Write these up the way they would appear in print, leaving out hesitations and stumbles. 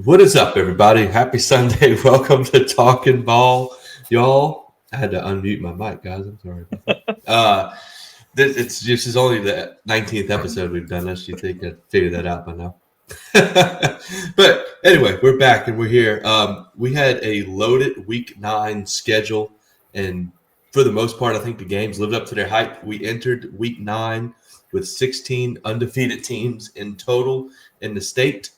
What is up, everybody? Happy Sunday. Welcome to Talking Ball, y'all. I had to unmute my mic, guys. I'm sorry about that. This is only the 19th episode we've done this. You think I'd figure that out by now? But anyway, we're back and we're here. We had a loaded Week 9 schedule, and for the most part, I think the games lived up to their hype. We entered Week 9 with 16 undefeated teams in total in the state.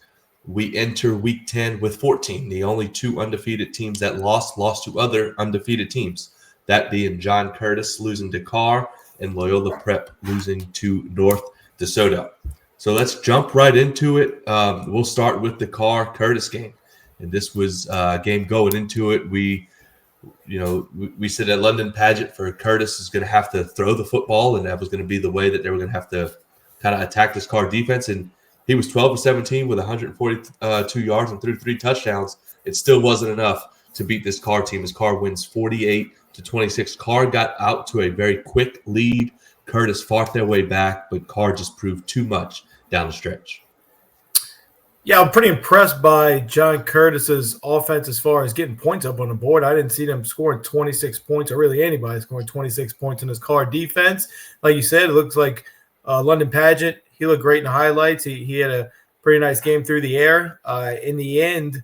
We enter Week 10 with 14. The only two undefeated teams that lost to other undefeated teams. That being John Curtis losing to Carr and Loyola Prep losing to North DeSoto. So let's jump right into it. We'll start with the Carr-Curtis game. And this was a game going into it. We said at London Pageant for Curtis is going to have to throw the football, and that was going to be the way that they were going to have to kind of attack this Carr defense. And he was 12 of 17 with 142 yards and 33 touchdowns. It still wasn't enough to beat this Carr team as Carr wins 48-26. Carr got out to a very quick lead. Curtis fought their way back, but Carr just proved too much down the stretch. Yeah, I'm pretty impressed by John Curtis's offense as far as getting points up on the board. I didn't see them scoring 26 points, or really anybody scoring 26 points in this Carr defense. Like you said, it looks like London Pageant. He looked great in the highlights. He had a pretty nice game through the air. In the end,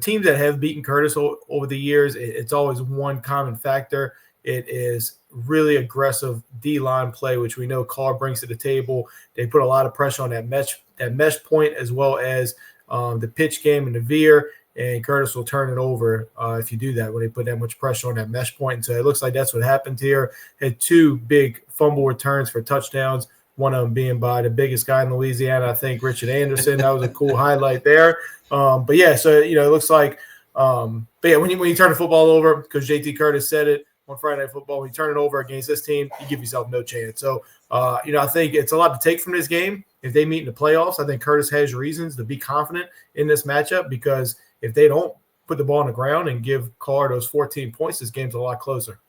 teams that have beaten Curtis over the years, it's always one common factor. It is really aggressive D-line play, which we know Carr brings to the table. They put a lot of pressure on that mesh point, as well as the pitch game and the veer, and Curtis will turn it over if you do that, when they put that much pressure on that mesh point. And so it looks like that's what happened here. Had two big fumble returns for touchdowns, one of them being by the biggest guy in Louisiana, I think, Richard Anderson. That was a cool highlight there. But yeah, so it looks like when you turn the football over, because JT Curtis said it on Friday Night Football, when you turn it over against this team, you give yourself no chance. So I think it's a lot to take from this game. If they meet in the playoffs, I think Curtis has reasons to be confident in this matchup, because if they don't put the ball on the ground and give Carr those 14 points, this game's a lot closer.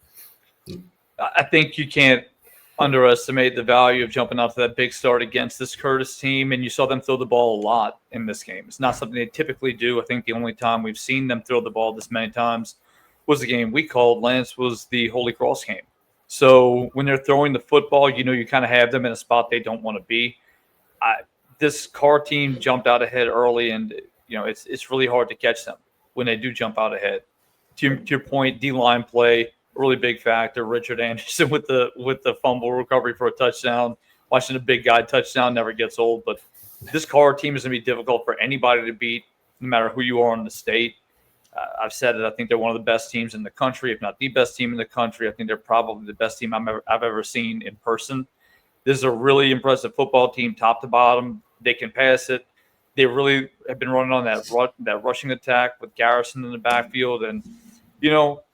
I think you can't underestimate the value of jumping out to that big start against this Curtis team, and you saw them throw the ball a lot in this game. It's not something they typically do. I think the only time we've seen them throw the ball this many times was the game we called, Lance, was the Holy Cross game. So when they're throwing the football, you kind of have them in a spot they don't want to be. This Carr team jumped out ahead early, and it's really hard to catch them when they do jump out ahead. To your point, D-line play, really big factor. Richard Anderson with the fumble recovery for a touchdown. Watching a big guy touchdown never gets old. But this Carr team is going to be difficult for anybody to beat, no matter who you are in the state. I've said it. I think they're one of the best teams in the country, if not the best team in the country. I think they're probably the best team I've ever seen in person. This is a really impressive football team, top to bottom. They can pass it. They really have been running on that rushing attack with Garrison in the backfield, and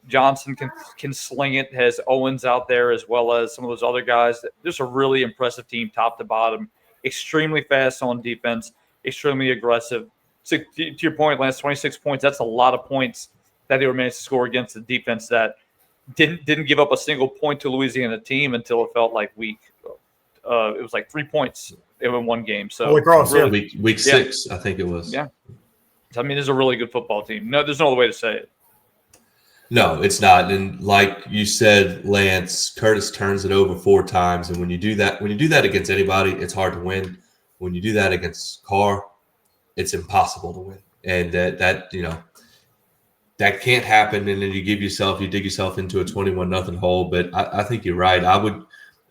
Johnson can sling it. Has Owens out there, as well as some of those other guys. Just a really impressive team, top to bottom. Extremely fast on defense. Extremely aggressive. So to your point, Lance, 26 points. That's a lot of points that they were managed to score against the defense that didn't give up a single point to Louisiana team until it felt like week. It was like 3 points in one game. So really, week 6, I think it was. Yeah. I mean, it's a really good football team. No, there's no other way to say it. No, it's not. And like you said, Lance, Curtis turns it over 4 times. And when you do that against anybody, it's hard to win. When you do that against Carr, it's impossible to win. And that can't happen. And then you dig yourself into a 21-0 hole. But I think you're right. I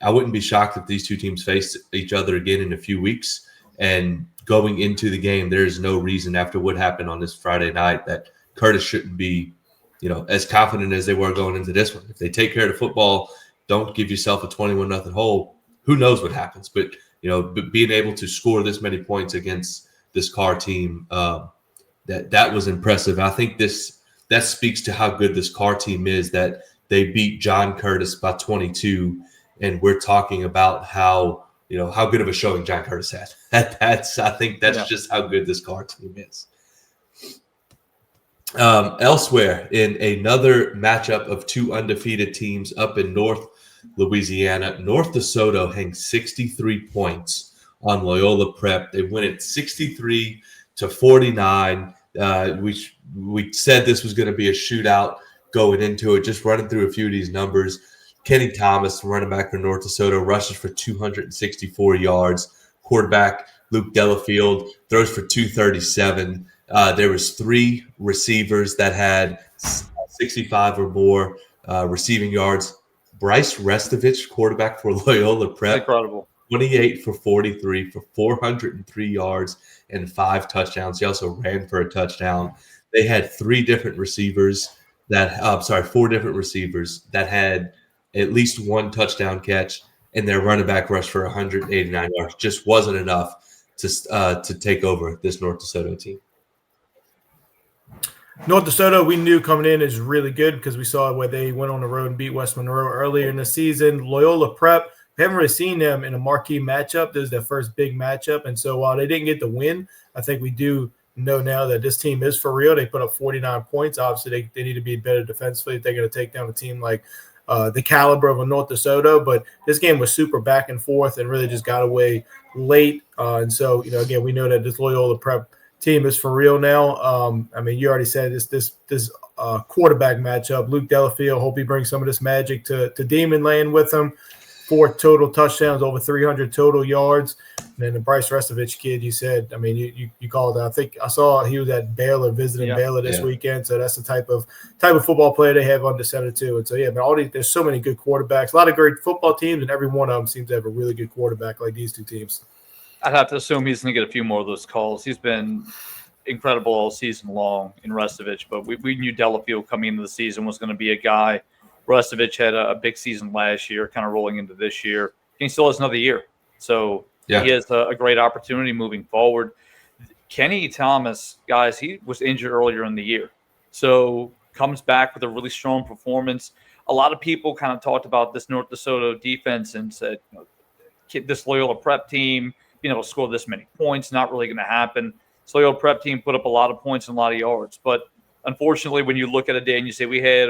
wouldn't be shocked if these two teams face each other again in a few weeks. And going into the game, there is no reason after what happened on this Friday night that Curtis shouldn't be, as confident as they were going into this one. If they take care of the football, don't give yourself a 21-0 hole, who knows what happens. But, being able to score this many points against this Carr team, that was impressive. I think that speaks to how good this Carr team is, that they beat John Curtis by 22. And we're talking about how good of a showing John Curtis had. I think that's just how good this Carr team is. Elsewhere, in another matchup of two undefeated teams up in North Louisiana, North DeSoto hangs 63 points on Loyola Prep. They win it 63-49. We said this was going to be a shootout going into it. Just running through a few of these numbers. Kenny Thomas, running back for North DeSoto, rushes for 264 yards. Quarterback Luke Delafield throws for 237. There was 3 receivers that had 65 or more receiving yards. Bryce Restovich, quarterback for Loyola Prep, incredible. 28 for 43 for 403 yards and 5 touchdowns. He also ran for a touchdown. They had 4 different receivers that had at least 1 touchdown catch, and their running back rushed for 189 yards. Just wasn't enough to take over this North DeSoto team. North DeSoto, we knew coming in is really good because we saw where they went on the road and beat West Monroe earlier in the season. Loyola Prep, we haven't really seen them in a marquee matchup. This is their first big matchup. And so while they didn't get the win, I think we do know now that this team is for real. They put up 49 points. Obviously, they need to be better defensively if they're going to take down a team like the caliber of a North DeSoto. But this game was super back and forth and really just got away late. And so, again, we know that this Loyola Prep team is for real now. I mean, you already said this quarterback matchup. Luke Delafield, hope he brings some of this magic to Demon Land with him. 4 total touchdowns, over 300 total yards. And then the Bryce Restovich kid, you said, I mean, you called it. I think I saw he was at Baylor, visiting Baylor this weekend. So that's the type of football player they have under center too. And so, but there's so many good quarterbacks, a lot of great football teams, and every one of them seems to have a really good quarterback like these 2 teams. I'd have to assume he's going to get a few more of those calls. He's been incredible all season long in Restovich, but we knew Delafield coming into the season was going to be a guy. Restovich had a big season last year, kind of rolling into this year. He still has another year. So he has a great opportunity moving forward. Kenny Thomas, guys, he was injured earlier in the year. So comes back with a really strong performance. A lot of people kind of talked about this North DeSoto defense and said, this Loyola Prep team, being able to score this many points, not really going to happen. So Loyola Prep team put up a lot of points and a lot of yards. But unfortunately, when you look at a day and you say we had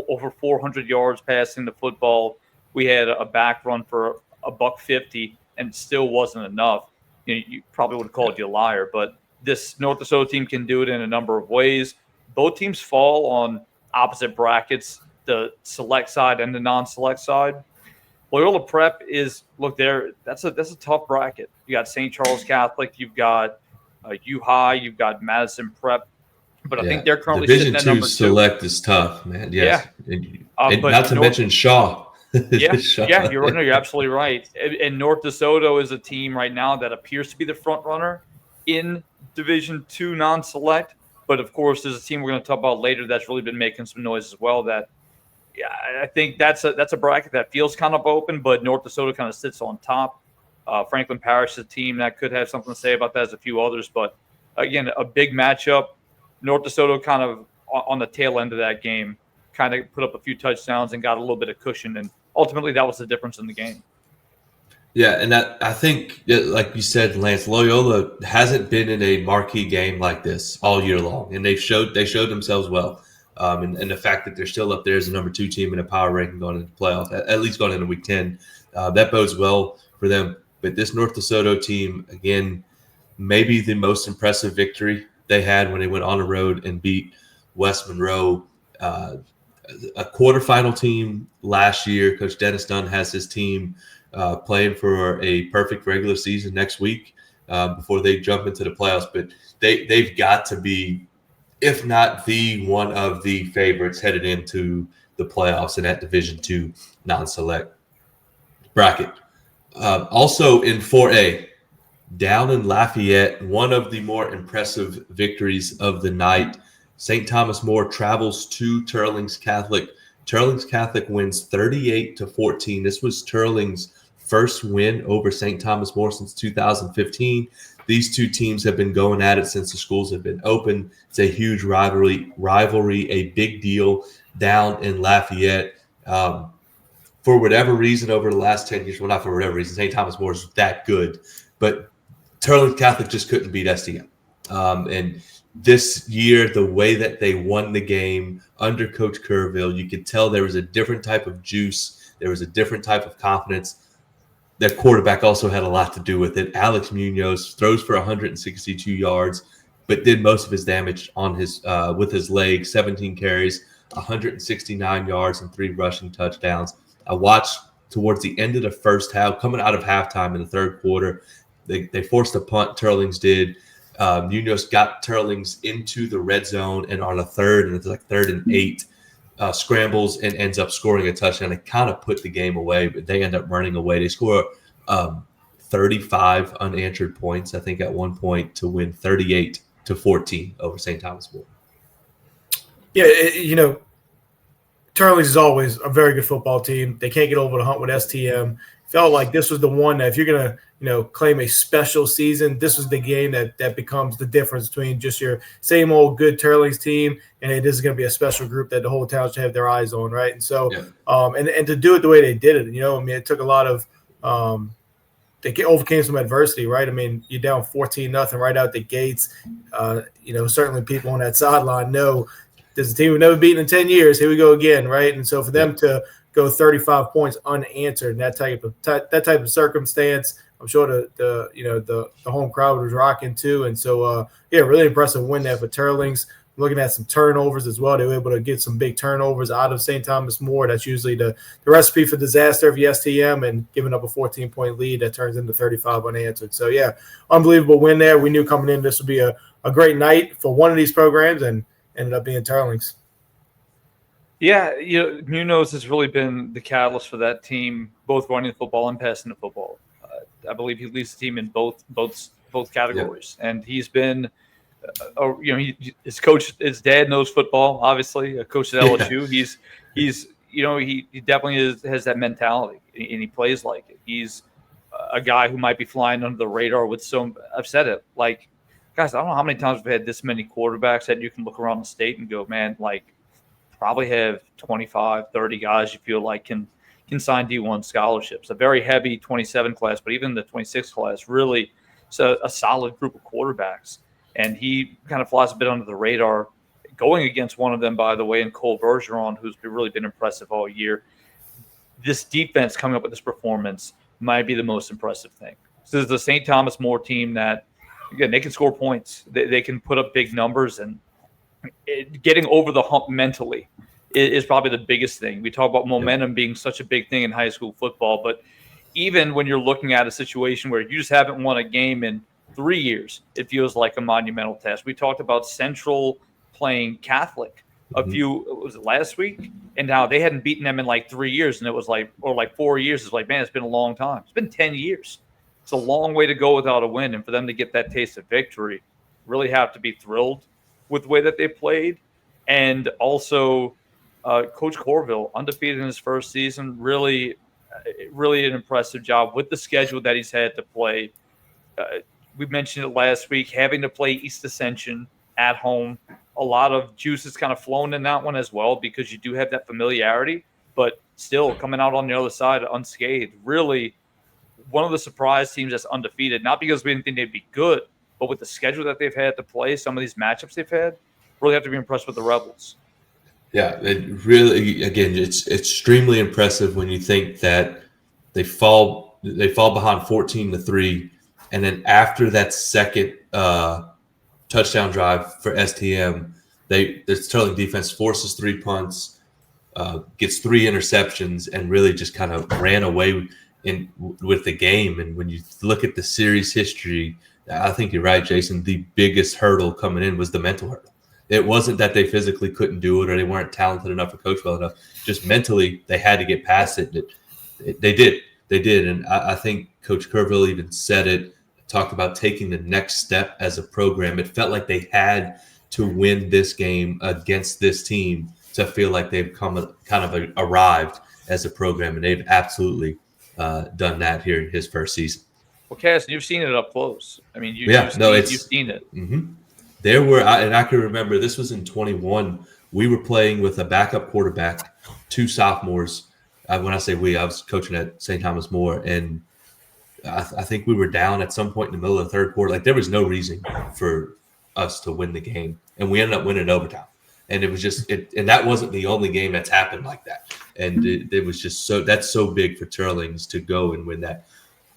over 400 yards passing the football, we had a back run for $150, and it still wasn't enough. You probably would have called you a liar, but this North DeSoto team can do it in a number of ways. Both teams fall on opposite brackets, the select side and the non-select side. Loyola Prep is that's a tough bracket. You got St. Charles Catholic, you've got U High, you've got Madison Prep, but I think they're currently Division sitting at number 2. Select is tough, man. Yes. Yeah, and not to mention Shaw. Shaw. You're absolutely right. And North DeSoto is a team right now that appears to be the front runner in Division II non-select. But of course, there's a team we're going to talk about later that's really been making some noise as well. I think that's a bracket that feels kind of open, but North DeSoto kind of sits on top. Franklin Parish is a team that could have something to say about that, as a few others. But again, a big matchup. North DeSoto kind of on the tail end of that game kind of put up a few touchdowns and got a little bit of cushion, and ultimately that was the difference in the game. Yeah, and I think, like you said, Lance, Loyola hasn't been in a marquee game like this all year long, and they showed themselves well. And the fact that they're still up there as the number 2 team in a power ranking going into the playoff, at least going into Week 10, that bodes well for them. But this North DeSoto team, again, maybe the most impressive victory they had when they went on the road and beat West Monroe, a quarterfinal team last year. Coach Dennis Dunn has his team playing for a perfect regular season next week before they jump into the playoffs. But they've got to be, if not the one of the favorites headed into the playoffs in that Division II non-select bracket. Also in 4A, down in Lafayette, one of the more impressive victories of the night. St. Thomas More travels to Turlings Catholic. Turlings Catholic wins 38-14. This was Turlings' first win over St. Thomas More since 2015. These 2 teams have been going at it since the schools have been open. It's a huge rivalry, a big deal down in Lafayette. For whatever reason, over the last 10 years, well, not for whatever reason, St. Thomas More is that good, but Turlings Catholic just couldn't beat STM. And this year, the way that they won the game under Coach Kerrville, you could tell there was a different type of juice. There was a different type of confidence. Their quarterback also had a lot to do with it. Alex Munoz throws for 162 yards, but did most of his damage on his with his leg. 17 carries, 169 yards, and 3 rushing touchdowns. I watched towards the end of the first half, coming out of halftime in the third quarter. They forced a punt. Turlings did. Munoz got Turlings into the red zone, and on a third, and it's like 3rd and 8, scrambles and ends up scoring a touchdown. It kind of put the game away, but they end up running away. They score 35 unanswered points, I think, at one point to win 38-14 over St. Thomas More. Yeah, Turlings is always a very good football team. They can't get over the hump with STM. Felt like this was the one that if you're going to, claim a special season, this was the game that becomes the difference between just your same old good Turlings team and this is going to be a special group that the whole town should have their eyes on, right? And so, and to do it the way they did it, it took a lot of they overcame some adversity, right? I mean, you're down 14-0 right out the gates. Certainly people on that sideline know this is a team we've never beaten in 10 years. Here we go again, right? And so for them to go 35 points unanswered in that type of circumstance, I'm sure the home crowd was rocking too. And so, really impressive win there for Turlings. Looking at some turnovers as well. They were able to get some big turnovers out of St. Thomas More. That's usually the recipe for disaster of the STM, and giving up a 14-point lead that turns into 35 unanswered. So, unbelievable win there. We knew coming in this would be a great night for one of these programs, and ended up being Turlings. Yeah, Munoz has really been the catalyst for that team, both running the football and passing the football. I believe he leads the team in both categories, and he's been – his coach, his dad knows football, obviously, a coach at LSU. He definitely has that mentality, and he plays like it. He's a guy who might be flying under the radar with some – I've said it, like, guys, I don't know how many times we've had this many quarterbacks that you can look around the state and go, man, like, probably have 25, 30 guys you feel like can sign D1 scholarships. A very heavy 27 class, but even the 26 class, really a solid group of quarterbacks. And he kind of flies a bit under the radar, going against one of them, by the way, in Cole Bergeron, who's really been impressive all year. This defense coming up with this performance might be the most impressive thing. So this is the St. Thomas More team that, again, they can score points. They can put up big numbers, and getting over the hump mentally is probably the biggest thing. We talk about momentum being such a big thing in high school football, but even when you're looking at a situation where you just haven't won a game in 3 years, it feels like a monumental task. We talked about Central playing Catholic was it last week? And now they hadn't beaten them in like 3 years, and it was like 4 years. It's like, man, it's been a long time. It's been 10 years. It's a long way to go without a win, and for them to get that taste of victory, really have to be thrilled with the way that they played. And also, Coach Corville, undefeated in his first season, really an impressive job with the schedule that he's had to play. We mentioned it last week, having to play East Ascension at home. A lot of juice has kind of flown in that one as well, because you do have that familiarity, but still coming out on the other side unscathed. Really one of the surprise teams that's undefeated, not because we didn't think they'd be good, but with the schedule that they've had to play, some of these matchups they've had, really have to be impressed with the Rebels. Yeah, it really, again, it's extremely impressive when you think that they fall behind 14-3. And then after that second touchdown drive for STM, the Sterling defense forces 3 punts, gets 3 interceptions, and really just kind of ran away with the game. And when you look at the series history, I think you're right, Jason. The biggest hurdle coming in was the mental hurdle. It wasn't that they physically couldn't do it or they weren't talented enough or coached well enough. Just mentally, they had to get past it. They did. And I think Coach Kerrville even said it, talked about taking the next step as a program. It felt like they had to win this game against this team to feel like they've arrived as a program, and they've absolutely done that here in his first season. Well, Cass, you've seen it up close. I mean, you've seen it. Mm-hmm. There were, and I can remember, this was in 21. We were playing with a backup quarterback, 2 sophomores. When I say we, I was coaching at St. Thomas More, and I think we were down at some point in the middle of the third quarter. Like, there was no reason for us to win the game, and we ended up winning overtime. And it was just, and that wasn't the only game that's happened like that. And it was just that's so big for Turlings to go and win that.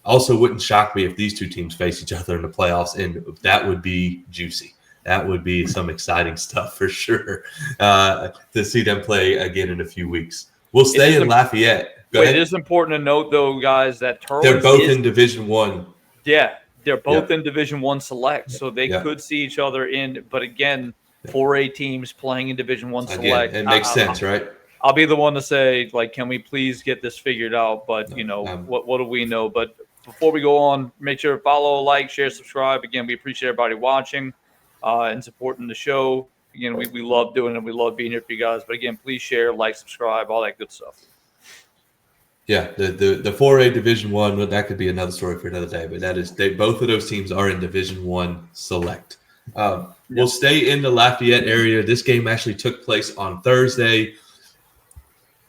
Also, wouldn't shock me if these two teams face each other in the playoffs, and that would be juicy. that would be some exciting stuff for sure to see them play again in a few weeks. We'll stay in Lafayette. Go ahead. It is important to note, though, guys, that they're both in Division I. Yeah, they're both in Division I select, so they could see each other in. But again, 4A teams playing in Division I select. Again, it makes sense, right? I'll be the one to say, like, can we please get this figured out? But, what do we know? But before we go on, make sure to follow, like, share, subscribe. Again, we appreciate everybody watching and supporting the show. Again, we love doing it. We love being here for you guys. But, again, please share, like, subscribe, all that good stuff. Yeah, the 4A Division I, that could be another story for another day. But both of those teams are in Division I select. We'll stay in the Lafayette area. This game actually took place on Thursday.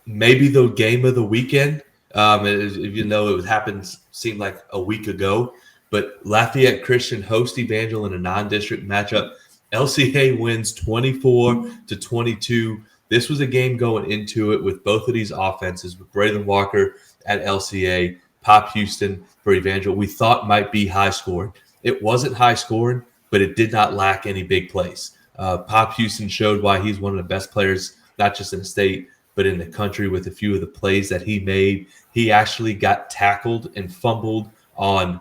Maybe the game of the weekend, even though it happened, seemed like a week ago. But Lafayette Christian host Evangel in a non-district matchup. LCA wins 24-22. This was a game going into it with both of these offenses, with Braylon Walker at LCA, Pop Houston for Evangel. We thought might be high scoring. It wasn't high scoring, but it did not lack any big plays. Pop Houston showed why he's one of the best players, not just in the state, but in the country with a few of the plays that he made. He actually got tackled and fumbled on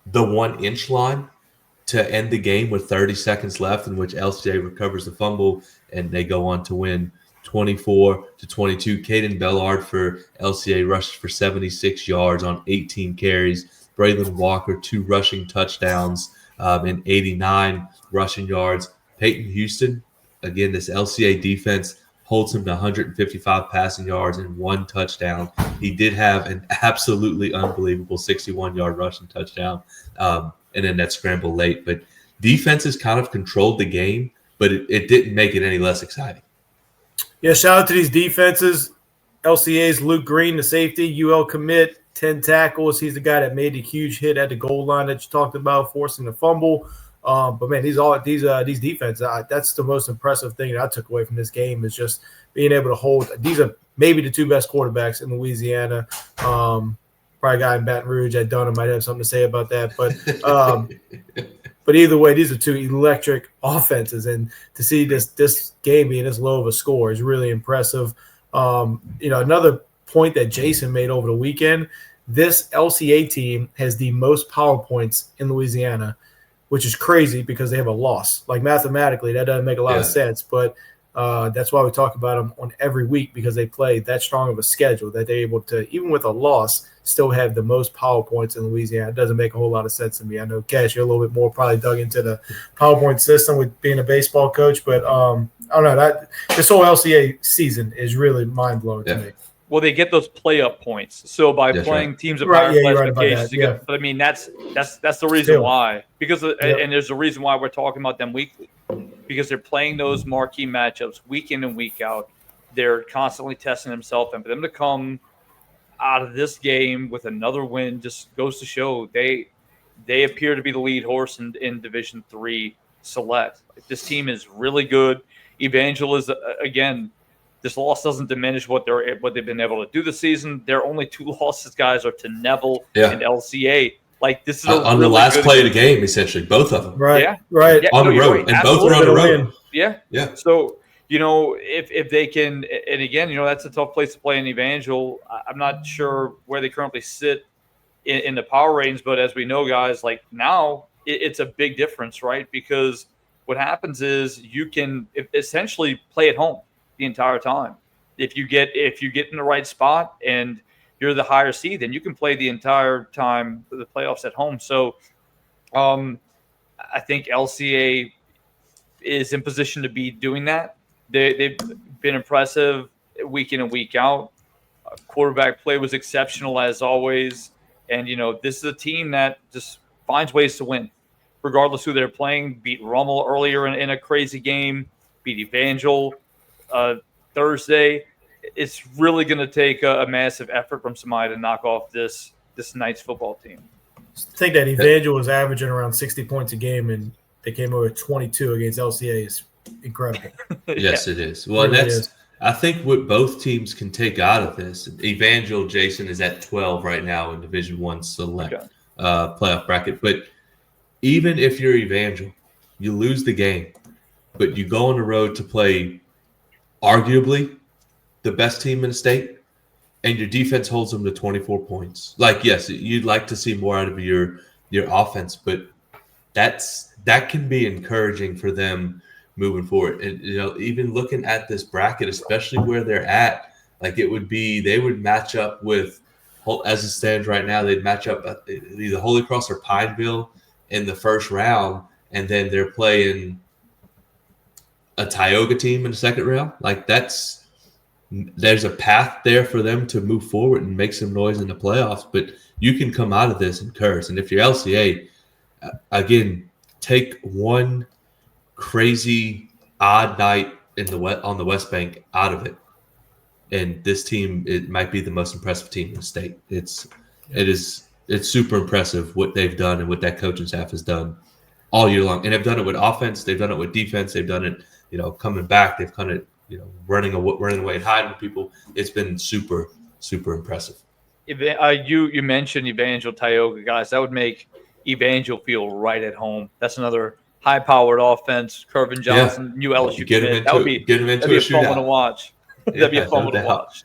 the 1-inch line to end the game with 30 seconds left, in which LCA recovers the fumble, and they go on to win 24-22. Caden Bellard for LCA rushed for 76 yards on 18 carries. Braylon Walker, 2 rushing touchdowns and 89 rushing yards. Peyton Houston, again, this LCA defense holds him to 155 passing yards and 1 touchdown. He did have an absolutely unbelievable 61-yard rushing touchdown, and then that scramble late. But defenses kind of controlled the game, but it didn't make it any less exciting. Yeah, shout out to these defenses. LCA's Luke Green, the safety, UL commit, 10 tackles. He's the guy that made the huge hit at the goal line that you talked about, forcing the fumble. But man, these defense, that's the most impressive thing that I took away from this game, is just being able to hold. These are maybe the 2 best quarterbacks in Louisiana. Probably a guy in Baton Rouge at Dunham might have something to say about that. But either way, these are 2 electric offenses, and to see this game being this low of a score is really impressive. Another point that Jason made over the weekend, this LCA team has the most power points in Louisiana, which is crazy because they have a loss. Like, mathematically, that doesn't make a lot of sense, but that's why we talk about them on every week, because they play that strong of a schedule that they're able to, even with a loss, still have the most power points in Louisiana. It doesn't make a whole lot of sense to me. I know, Cash, you're a little bit more probably dug into the PowerPoint system with being a baseball coach, but I don't know. This whole LCA season is really mind-blowing to me. Well, they get those play-up points. So by playing teams of higher classifications, but I mean that's the reason why. Because and there's a reason why we're talking about them weekly, because they're playing those marquee matchups week in and week out. They're constantly testing themselves, and for them to come out of this game with another win just goes to show they appear to be the lead horse in Division III select. This team is really good. Evangel is again. This loss doesn't diminish what they've been able to do this season. Their only 2 losses, guys, are to Neville and LCA. Like, this is on the last play of the game, essentially, both of them. Right. On the road, and both are on the road. Yeah. So if they can, and again, that's a tough place to play in Evangel. I'm not sure where they currently sit in the power ratings, but as we know, guys, like now it's a big difference, right? Because what happens is you can essentially play at home the entire time. If you get in the right spot and you're the higher seed, then you can play the entire time for the playoffs at home. So I think LCA is in position to be doing that. They've been impressive week in and week out. Quarterback play was exceptional as always. And, this is a team that just finds ways to win, regardless who they're playing. Beat Rummel earlier in a crazy game, beat Evangel Thursday. It's really going to take a massive effort from somebody to knock off this Knights football team. I think that Evangel was averaging around 60 points a game, and they came over 22 against LCA. Is incredible. Yes, it is. Well, I think what both teams can take out of this. Evangel, Jason, is at 12 right now in Division I select playoff bracket. But even if you're Evangel, you lose the game, but you go on the road to play arguably the best team in the state, and your defense holds them to 24 points. Like, yes, you'd like to see more out of your offense, but that can be encouraging for them moving forward. And even looking at this bracket, especially where they're at, like they would match up with, as it stands right now, they'd match up either Holy Cross or Pineville in the first round, and then they're playing a Tioga team in the second round. Like there's a path there for them to move forward and make some noise in the playoffs, but you can come out of this and curse. And if you're LCA, again, take one crazy odd night on the West Bank out of it, and this team, it might be the most impressive team in the state. It's super impressive what they've done and what that coaching staff has done all year long. And they've done it with offense, they've done it with defense, they've done it, coming back, they've kind of, running away and hiding people. It's been super, super impressive. You mentioned Evangel Tioga, guys. That would make Evangel feel right at home. That's another high-powered offense. Curvin Johnson, new LSU kid. That'd be a fun one to watch. That'd be a fun one to watch.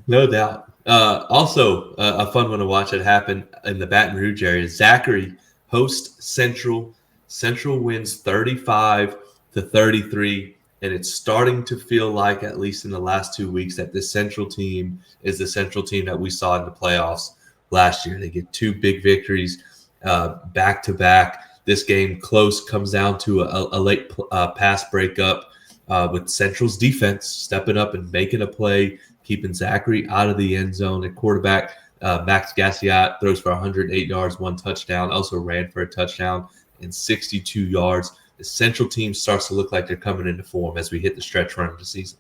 No doubt. Also, a fun one to watch that happened in the Baton Rouge area. Zachary hosts Central. Central wins 35-33. And it's starting to feel like, at least in the last 2 weeks, that this Central team is the Central team that we saw in the playoffs last year. They get 2 big victories back-to-back. This game close, comes down to a late pass breakup with Central's defense stepping up and making a play, keeping Zachary out of the end zone. At quarterback, Max Gassiat throws for 108 yards, 1 touchdown, also ran for a touchdown and 62 yards. The Central team starts to look like they're coming into form as we hit the stretch run of the season.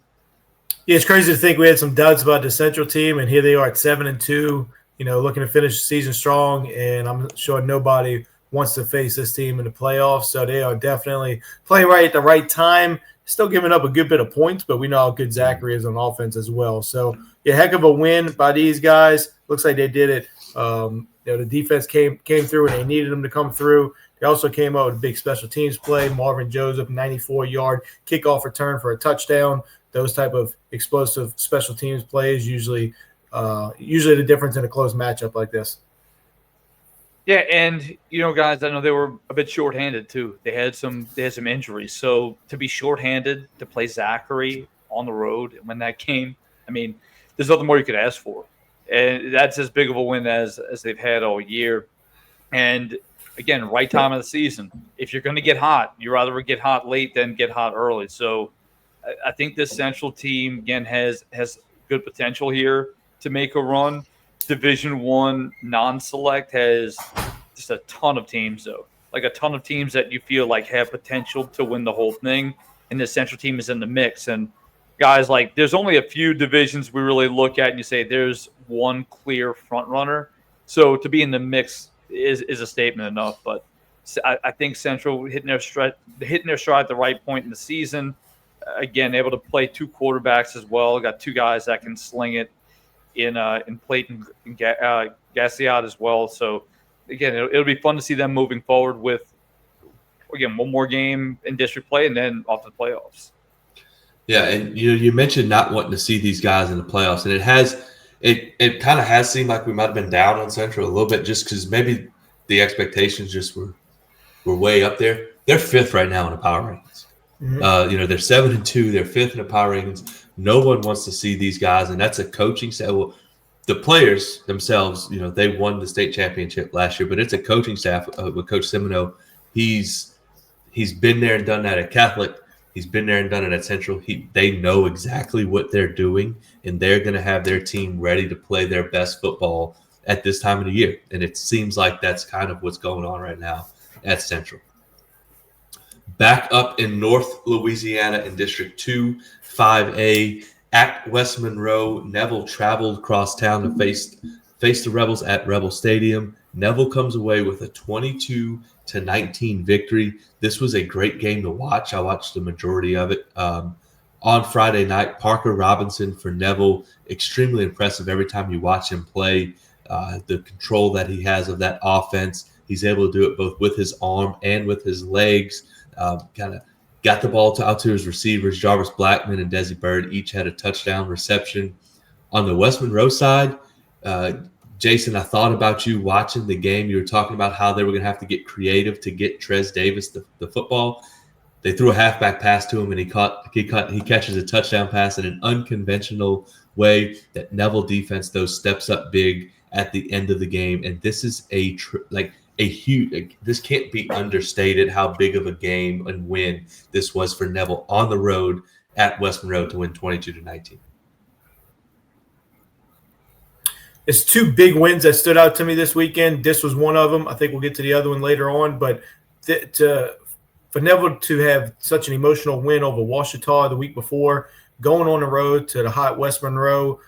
Yeah, it's crazy to think we had some doubts about the Central team, and here they are at 7-2, looking to finish the season strong, and I'm sure nobody wants to face this team in the playoffs, so they are definitely playing right at the right time, still giving up a good bit of points, but we know how good Zachary is on offense as well. So, yeah, heck of a win by these guys. Looks like they did it. The defense came through, and they needed them to come through. They also came out with a big special teams play. Marvin Joseph, 94-yard kickoff return for a touchdown. Those type of explosive special teams plays usually the difference in a close matchup like this. Yeah, and guys, I know they were a bit shorthanded too. They had some injuries, so to be shorthanded to play Zachary on the road and win that game, I mean, there's nothing more you could ask for, and that's as big of a win as they've had all year. And again, right time of the season. If you're going to get hot, you'd rather get hot late than get hot early. So I think this Central team, again, has good potential here to make a run. Division I non-select has just a ton of teams, though. Like a ton of teams that you feel like have potential to win the whole thing. And this Central team is in the mix. And guys, like there's only a few divisions we really look at and you say there's one clear front runner. So to be in the mix is a statement enough, but I think Central hitting their stride at the right point in the season. Again, able to play 2 quarterbacks as well. Got 2 guys that can sling it in Clayton and Gassiat as well. So again, it'll be fun to see them moving forward with one more game in district play and then off to the playoffs. Yeah, and you mentioned not wanting to see these guys in the playoffs, and it kind of has seemed like we might have been down on Central a little bit just because maybe the expectations just were way up there. They're 5th right now in the power rankings. Mm-hmm. They're 7-2. They're 5th in the power rankings. No one wants to see these guys, and that's a coaching staff. Well, the players themselves, they won the state championship last year, but it's a coaching staff with Coach Semino. He's been there and done that at Catholic. He's been there and done it at Central. They know exactly what they're doing, and they're going to have their team ready to play their best football at this time of the year. And it seems like that's kind of what's going on right now at Central. Back up in North Louisiana in District 2, 5A, at West Monroe, Neville traveled across town to face the Rebels at Rebel Stadium. Neville comes away with a 22-19 victory. This was a great game to watch. I watched the majority of it. On Friday night, Parker Robinson for Neville, extremely impressive every time you watch him play. The control that he has of that offense, he's able to do it both with his arm and with his legs. kind of got the ball out to his receivers. Jarvis Blackman and Desi Bird each had a touchdown reception. On the West Monroe side, Jason, I thought about you watching the game. You were talking about how they were going to have to get creative to get Trez Davis the football. They threw a halfback pass to him, and he catches a touchdown pass in an unconventional way. That Neville defense, though, steps up big at the end of the game, and this is a huge. This can't be understated how big of a game and win this was for Neville on the road at West Monroe to win 22-19. It's two big wins that stood out to me this weekend. This was one of them. I think we'll get to the other one later on, but for Neville to have such an emotional win over Ouachita the week before, going on the road to the hot West Monroe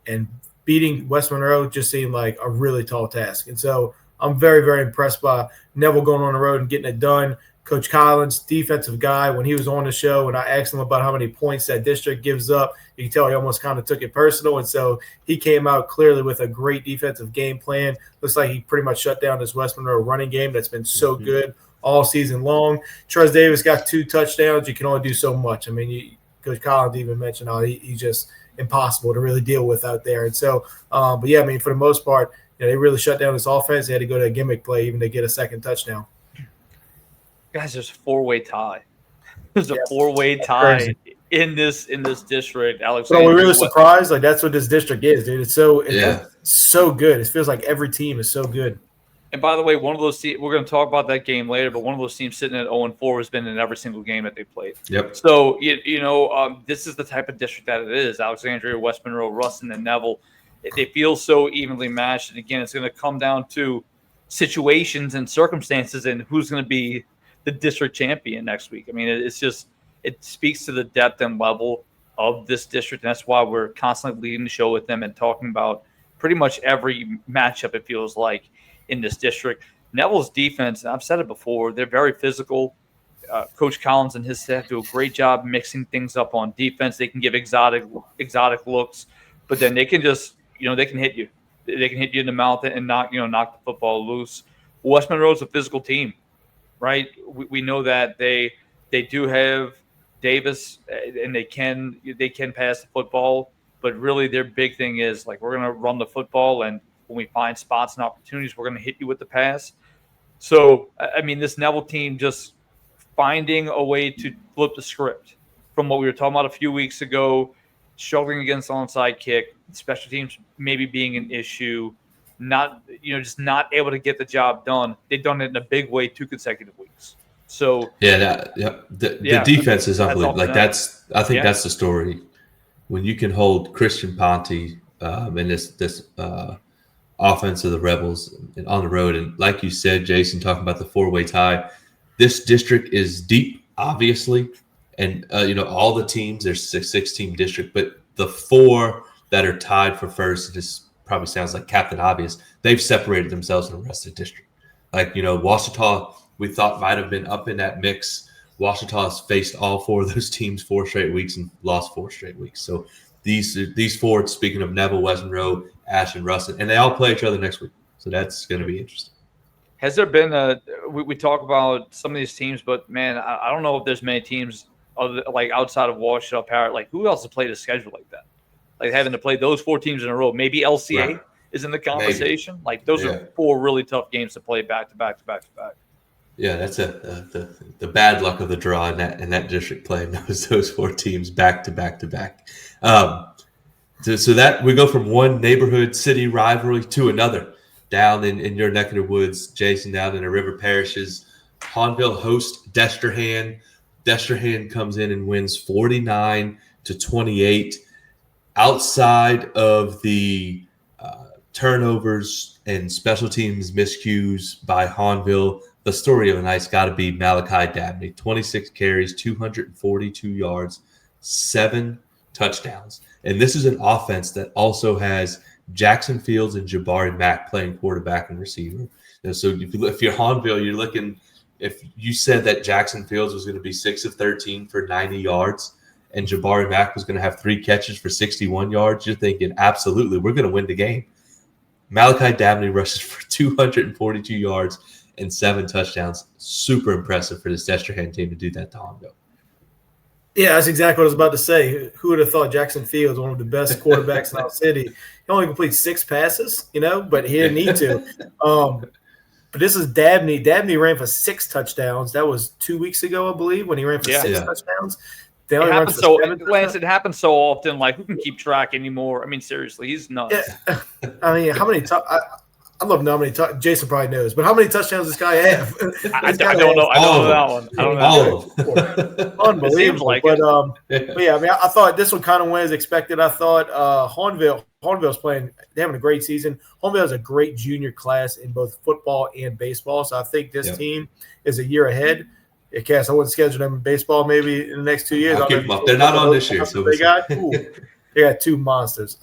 and beating West Monroe just seemed like a really tall task. And so I'm very, very impressed by Neville going on the road and getting it done. Coach Collins, defensive guy, when he was on the show and I asked him about how many points that district gives up, you can tell he almost kind of took it personal. And so he came out clearly with a great defensive game plan. Looks like he pretty much shut down this West Monroe running game that's been so good all season long. Trez Davis got 2 touchdowns. You can only do so much. I mean, Coach Collins even mentioned how he's just impossible to really deal with out there. And so, but yeah, I mean, for the most part, they really shut down this offense. They had to go to a gimmick play even to get a second touchdown. Guys, there's a 4-way tie. There's a 4-way tie in this district. Alex, so we're really surprised. Like that's what this district is, dude. It's so good. It feels like every team is so good. And by the way, one of those teams, we're going to talk about that game later, but one of those teams sitting at 0-4 has been in every single game that they played. Yep. So, this is the type of district that it is. Alexandria, West Monroe, Ruston, and Neville, they feel so evenly matched. And again, it's going to come down to situations and circumstances and who's going to be the district champion next week. I mean, it speaks to the depth and level of this district. And that's why we're constantly leading the show with them and talking about pretty much every matchup, it feels like, in this district. Neville's defense, I've said it before, they're very physical. Coach Collins and his staff do a great job mixing things up on defense. They can give exotic looks, but then they can just, they can hit you. They can hit you in the mouth and knock the football loose. West Monroe's a physical team, right? We know that they do have Davis and they can pass the football, but really their big thing is like, we're going to run the football, and when we find spots and opportunities, we're going to hit you with the pass. So, I mean, this Neville team just finding a way to flip the script from what we were talking about a few weeks ago, struggling against onside kick, special teams maybe being an issue, just not able to get the job done. They've done it in a big way 2 consecutive weeks. So the defense is unbelievable. That's the story. When you can hold Christian Ponte in this offense of the Rebels on the road, and like you said, Jason, talking about the 4-way tie, this district is deep, obviously, and all the teams, there's a 6-team district, but the 4 that are tied for first, this probably sounds like Captain Obvious, they've separated themselves from the rest of the district. Like, Ouachita, we thought might have been up in that mix. Ouachita has faced all 4 of those teams 4 straight weeks and lost 4 straight weeks. So these 4, speaking of Neville, West Monroe, Ash, and Ruston, and they all play each other next week. So that's going to be interesting. Has there been we talk about some of these teams, but man, I don't know if there's many teams like outside of Ouachita, Parrott, like who else has played a schedule like that? Like having to play those 4 teams in a row. Maybe LCA is in the conversation. Maybe. Like those are 4 really tough games to play back to back to back to back. Yeah, that's the bad luck of the draw in that district playing those 4 teams back to back to back. So that we go from one neighborhood city rivalry to another down in your neck of the woods, Jason, down in the river parishes. Hahnville hosts Destrehan. Destrehan comes in and wins 49-28. Outside of the turnovers and special teams miscues by Hahnville, the story of the night's got to be Malachi Dabney. 26 carries, 242 yards, 7 touchdowns. And this is an offense that also has Jackson Fields and Jabari Mack playing quarterback and receiver. And so if you're Hahnville, you're looking – if you said that Jackson Fields was going to be 6 of 13 for 90 yards and Jabari Mack was going to have 3 catches for 61 yards, you're thinking, absolutely, we're going to win the game. Malachi Dabney rushes for 242 yards and 7 touchdowns. Super impressive for this Destrehan team to do that to Honville. Yeah, that's exactly what I was about to say. Who would have thought Jackson Fields, one of the best quarterbacks in our city, he only completes 6 passes, but he didn't need to. But this is Dabney. Dabney ran for 6 touchdowns. That was 2 weeks ago, I believe, when he ran for 6 touchdowns. It happens so, Lance, it happens so often. Like, who can keep track anymore? I mean, seriously, he's nuts. Yeah. I mean, how many I'd love to know how many Jason probably knows, but how many touchdowns this guy have? I don't know. I don't know that one. I don't know. All of them. Unbelievable. Like but yeah, I mean, I thought this one kind of went as expected. I thought Hornville's playing. They're having a great season. Hornville has a great junior class in both football and baseball, so I think this team is a year ahead. Yeah, Cass, I wouldn't schedule them in baseball maybe in the next 2 years. I'll keep them up. They're not on this year, so they got 2 monsters.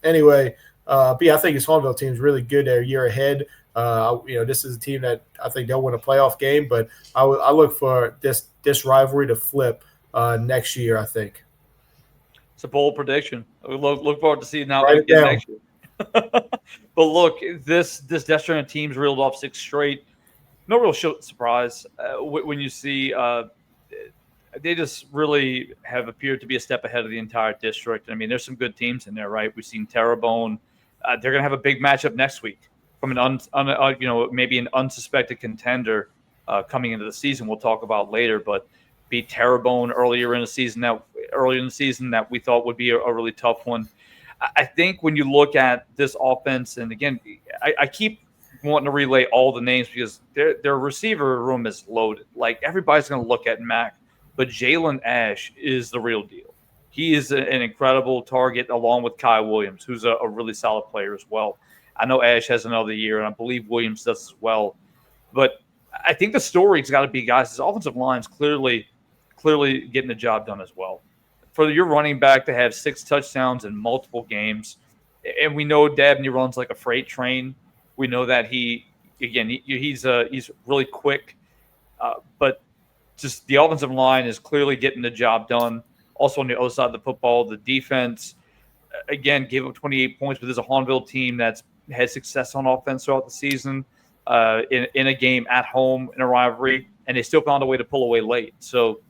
Anyway. But yeah, I think his Hornville team is really good. They're a year ahead. This is a team that I think they'll win a playoff game, but I look for this rivalry to flip next year, I think. It's a bold prediction. We look forward to seeing how it gets next year. But look, this Destrehan team's reeled off 6 straight. No real surprise when you see they just really have appeared to be a step ahead of the entire district. I mean, there's some good teams in there, right? We've seen Terrebonne. They're going to have a big matchup next week from maybe an unsuspected contender coming into the season. We'll talk about later, but beat Terrebonne earlier in the season that we thought would be a really tough one. I think when you look at this offense, and again, I keep wanting to relay all the names because their receiver room is loaded. Like, everybody's going to look at Mac, but Jalen Ash is the real deal. He is an incredible target along with Kai Williams, who's a really solid player as well. I know Ash has another year, and I believe Williams does as well. But I think the story's got to be, guys, this offensive line's clearly getting the job done as well. For your running back to have 6 touchdowns in multiple games, and we know Dabney runs like a freight train. We know that he's really quick, but just the offensive line is clearly getting the job done. Also on the other side of the football, the defense, again, gave up 28 points, but there's a Hornville team that's had success on offense throughout the season in a game at home in a rivalry, and they still found a way to pull away late. So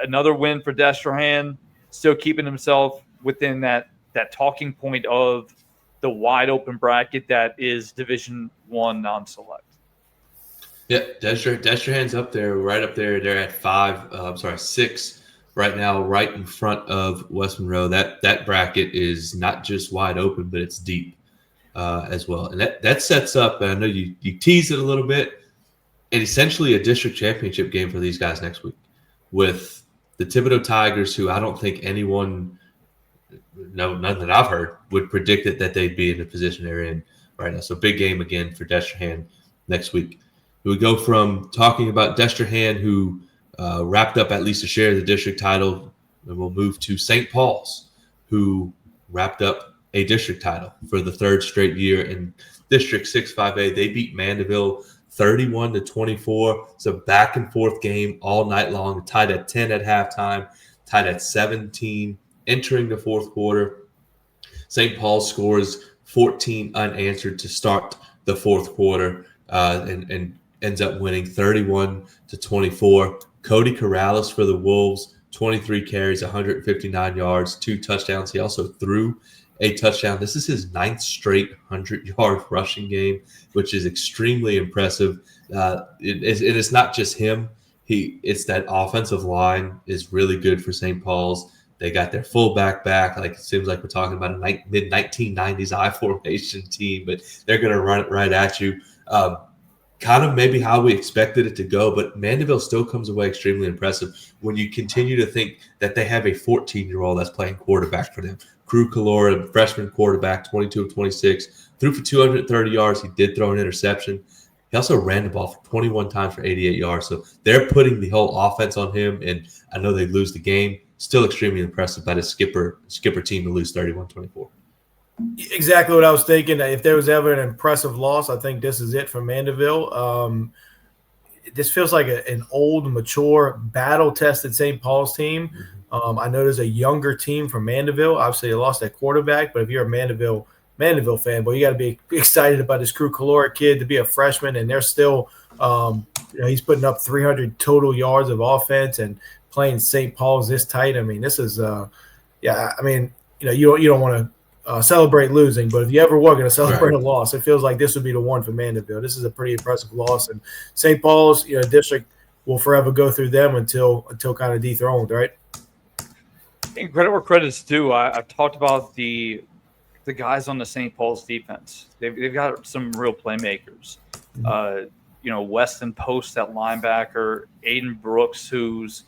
another win for Destrehan, still keeping himself within that talking point of the wide open bracket that is Division I non-select. Yeah, Destrehan's up there, right up there. They're at 6 right now, right in front of West Monroe. That bracket is not just wide open, but it's deep as well. And that sets up, and I know you teased it a little bit, and essentially a district championship game for these guys next week with the Thibodeau Tigers, who I don't think anyone, none that I've heard, would predict that they'd be in the position they're in right now. So big game again for Destrehan next week. We go from talking about Destrehan, who wrapped up at least a share of the district title, and we'll move to St. Paul's, who wrapped up a district title for the 3rd straight year in District 6-5A. They beat Mandeville 31-24. It's a back and forth game all night long, tied at 10 at halftime, tied at 17 entering the 4th quarter. St. Paul scores 14 unanswered to start the 4th quarter and ends up winning 31-24. Cody Corrales for the Wolves, 23 carries, 159 yards, 2 touchdowns. He also threw a touchdown. This is his 9th straight 100-yard rushing game, which is extremely impressive. It's not just him. It's that offensive line is really good for St. Paul's. They got their fullback back. Like, it seems like we're talking about a mid-1990s I formation team, but they're going to run it right at you. Kind of maybe how we expected it to go, but Mandeville still comes away extremely impressive when you continue to think that they have a 14-year-old that's playing quarterback for them. Crew Calora, freshman quarterback, 22 of 26, threw for 230 yards. He did throw an interception. He also ran the ball for 21 times for 88 yards. So they're putting the whole offense on him, and I know they lose the game. Still extremely impressive by the skipper team to lose 31-24. Exactly what I was thinking. If there was ever an impressive loss, I think this is it for Mandeville. This feels like an old, mature, battle-tested St. Paul's team. I know there's a younger team from Mandeville. Obviously, they lost their quarterback, but if you're a Mandeville Mandeville fan, but you got to be excited about this Crew Caloric kid to be a freshman, and they're still, he's putting up 300 total yards of offense and playing St. Paul's this tight. I mean, this is, you don't want to celebrate losing, but if you ever were going to celebrate a loss, it feels like this would be the one for Mandeville. This is a pretty impressive loss, and St. Paul's, district will forever go through them until kind of dethroned, right? And credit where credit's due. I've talked about the guys on the St. Paul's defense. They've got some real playmakers. Weston Post at linebacker, Aiden Brooks, who's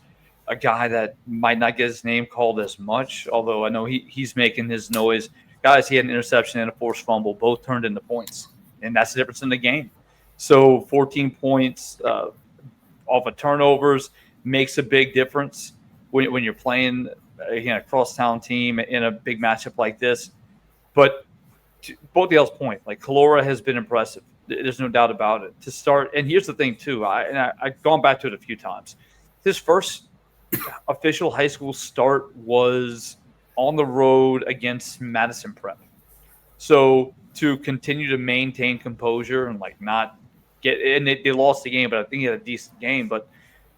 a guy that might not get his name called as much, although I know he's making his noise. Guys, he had an interception and a forced fumble, both turned into points, and that's the difference in the game. So 14 points off of turnovers makes a big difference when you're playing a cross-town team in a big matchup like this. But to both y'all's point, like Calora has been impressive. There's no doubt about it. To start, and here's the thing too. I've gone back to it a few times. His first official high school start was on the road against Madison Prep. So to continue to maintain composure and not get, and they lost the game, but I think he had a decent game. But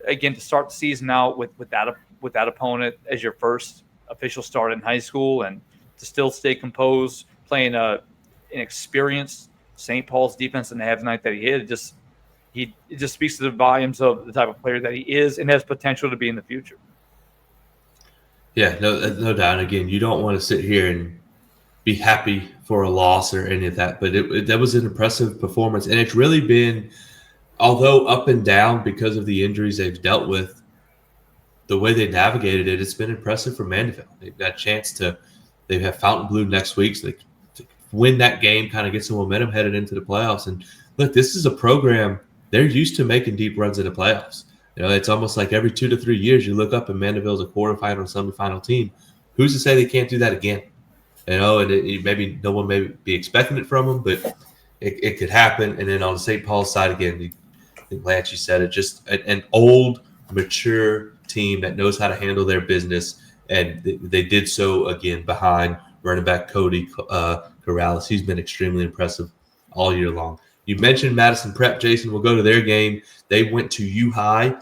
again, to start the season out with that opponent as your first official start in high school, and to still stay composed, playing an experienced St. Paul's defense and the half night that he had, it just speaks to the volumes of the type of player that he is and has potential to be in the future. Yeah, no doubt. And again, you don't want to sit here and be happy for a loss or any of that, but that was an impressive performance. And it's really been, although up and down because of the injuries they've dealt with, the way they navigated it, it's been impressive for Mandeville. They've got a chance they have Fontainebleau next week, so they win that game, kind of get some momentum headed into the playoffs. And look, this is a program, they're used to making deep runs in the playoffs. It's almost like every 2 to 3 years you look up and Mandeville's a quarterfinal or semifinal team. Who's to say they can't do that again? And maybe no one may be expecting it from them, but it could happen. And then on the St. Paul's side again, I think Lance, you said it, just an old, mature team that knows how to handle their business, and they did so again behind running back Cody Corrales. He's been extremely impressive all year long. You mentioned Madison Prep, Jason. We'll go to their game. They went to U-High.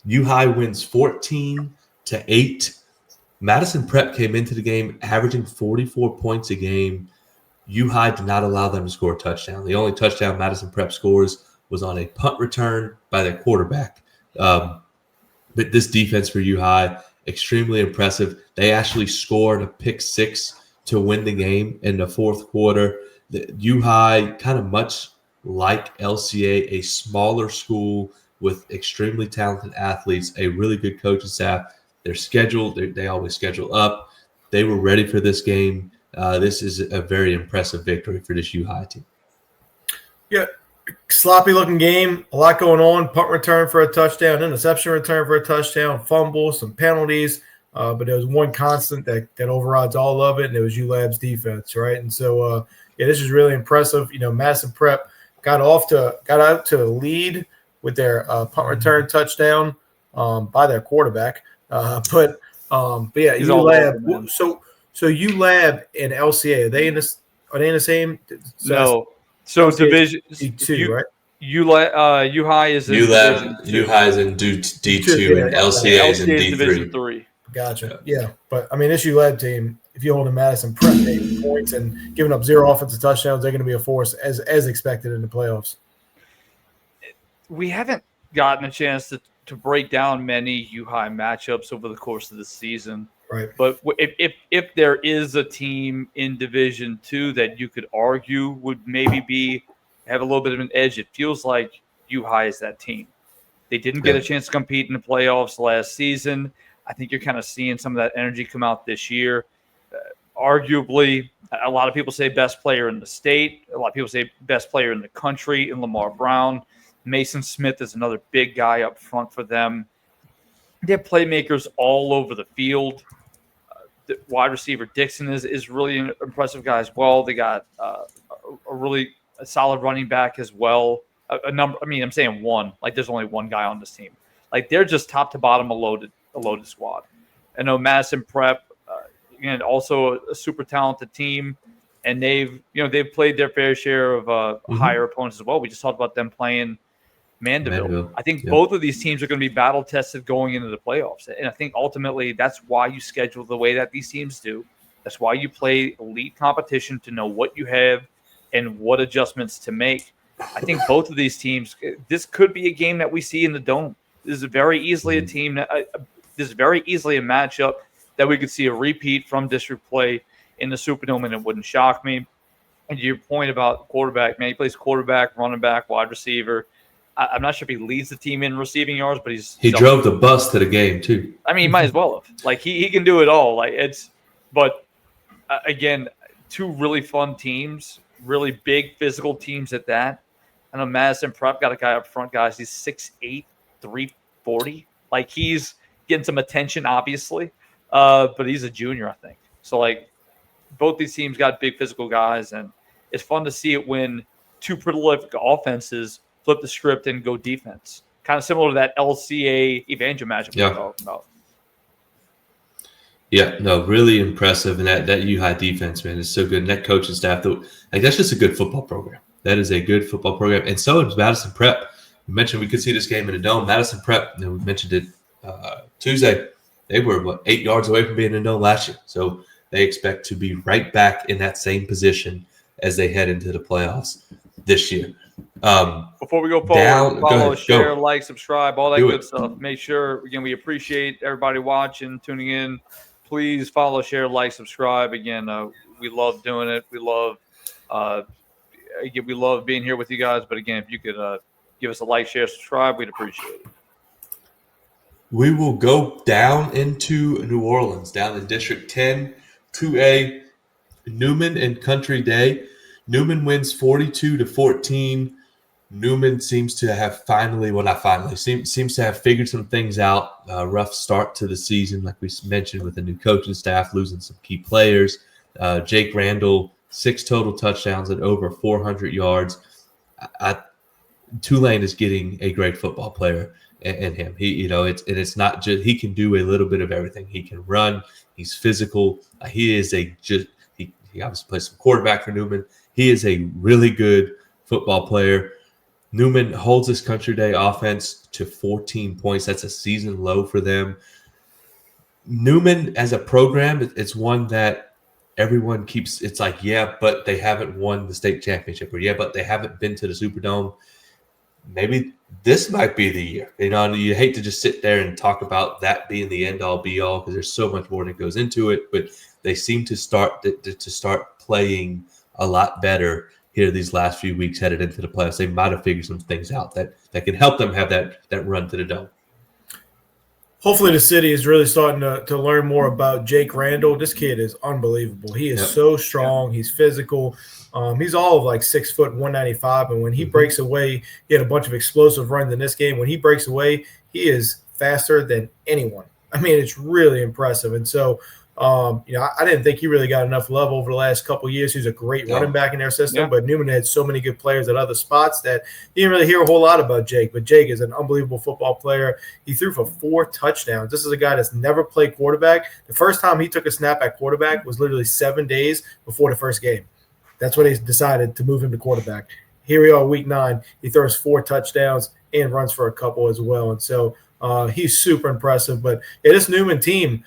U-High wins 14-8. Madison Prep came into the game averaging 44 points a game. U-High did not allow them to score a touchdown. The only touchdown Madison Prep scores was on a punt return by their quarterback. But this defense for U-High, extremely impressive. They actually scored a pick six to win the game in the fourth quarter. U-High, kind of much like LCA, a smaller school with extremely talented athletes, a really good coaching staff. They're scheduled. They always schedule up. They were ready for this game. This is a very impressive victory for this U-High team. Yeah, sloppy looking game. A lot going on. Punt return for a touchdown, interception return for a touchdown, fumble, some penalties. But there was one constant that overrides all of it, and it was ULab's defense, right? And so, this is really impressive. Madison Prep got out to a lead with their punt return touchdown by their quarterback. But yeah, ULab. So ULab and LCA, are they in the same? No. So division D2, right? U-High is in ULab. U-High is in D2 and LCA is in D3. Division 3. Gotcha. Yeah, but this ULab team, if you hold a Madison Prep 8 points and giving up 0 offensive touchdowns, they're going to be a force as expected in the playoffs. We haven't gotten a chance to break down many U-High matchups over the course of the season. Right. But if there is a team in Division 2 that you could argue would maybe have a little bit of an edge, it feels like U-High is that team. They didn't get a chance to compete in the playoffs last season. I think you're kind of seeing some of that energy come out this year. Arguably, a lot of people say best player in the state. A lot of people say best player in the country in Lamar Brown. Mason Smith is another big guy up front for them. They have playmakers all over the field. The wide receiver Dixon is really an impressive guy as well. They got a really solid running back as well. I'm saying one. Like there's only one guy on this team. Like they're just top to bottom a loaded squad. I know Madison Prep, again, also a super talented team, and they've played their fair share of higher opponents as well. We just talked about them playing Mandeville. I think both of these teams are going to be battle tested going into the playoffs, and I think ultimately that's why you schedule the way that these teams do. That's why you play elite competition to know what you have and what adjustments to make. I think both of these teams, this could be a game that we see in the Dome. This is very easily a team that this is very easily a matchup that we could see a repeat from district play in the Superdome, and it wouldn't shock me. And to your point about quarterback, man, he plays quarterback, running back, wide receiver. I'm not sure if he leads the team in receiving yards, but he drove the bus to the game too. I mean, he might as well have. Like he can do it all. But again, two really fun teams, really big physical teams at that. I know Madison Prep got a guy up front, guys. He's 6'8", 340. Like he's getting some attention, obviously, but he's a junior, I think. So both these teams got big physical guys, and it's fun to see it when two prolific offenses flip the script and go defense. Kind of similar to that LCA Evangel matchup we were talking about. Yeah, no, really impressive. And that U-High defense, man, is so good. And that coaching staff, that's just a good football program. That is a good football program. And so is Madison Prep. We mentioned we could see this game in the Dome. Madison Prep, we mentioned it Tuesday. They were, 8 yards away from being in the Dome last year. So they expect to be right back in that same position as they head into the playoffs this year. Before we go forward, follow, share, like, subscribe, all that good stuff. Make sure, again, we appreciate everybody watching, tuning in. Please follow, share, like, subscribe. Again, we love doing it. We love being here with you guys. But again, if you could give us a like, share, subscribe, we'd appreciate it. We will go down into New Orleans, down in District 10, 2A, Newman and Country Day. Newman wins 42-14. Newman seems to have seems to have figured some things out. Rough start to the season, like we mentioned, with a new coaching staff, losing some key players. Jake Randall, 6 total touchdowns and over 400 yards. Tulane is getting a great football player in him. It's not just he can do a little bit of everything. He can run. He's physical. He obviously plays some quarterback for Newman. He is a really good football player. Newman holds this Country Day offense to 14 points. That's a season low for them. Newman as a program, it's one that everyone keeps – it's like, yeah, but they haven't won the state championship, or yeah, but they haven't been to the Superdome. Maybe this might be the year. You hate to just sit there and talk about that being the end-all, be-all, because there's so much more that goes into it, but they seem to start playing a lot better here these last few weeks headed into the playoffs. They might have figured some things out that can help them have that run to the Dome. Hopefully the city is really starting to learn more about Jake Randall. This kid is unbelievable. He is so strong. He's physical. He's all of 6 foot, 195. And when he breaks away, he had a bunch of explosive runs in this game. When he breaks away, he is faster than anyone. I mean, it's really impressive. And so, I didn't think he really got enough love over the last couple of years. He's a great running back in their system, but Newman had so many good players at other spots that you didn't really hear a whole lot about Jake. But Jake is an unbelievable football player. He threw for 4 touchdowns. This is a guy that's never played quarterback. The first time he took a snap at quarterback was literally 7 days before the first game. That's when they decided to move him to quarterback. Here we are, week 9. He throws 4 touchdowns and runs for a couple as well. And so he's super impressive. But this Newman team,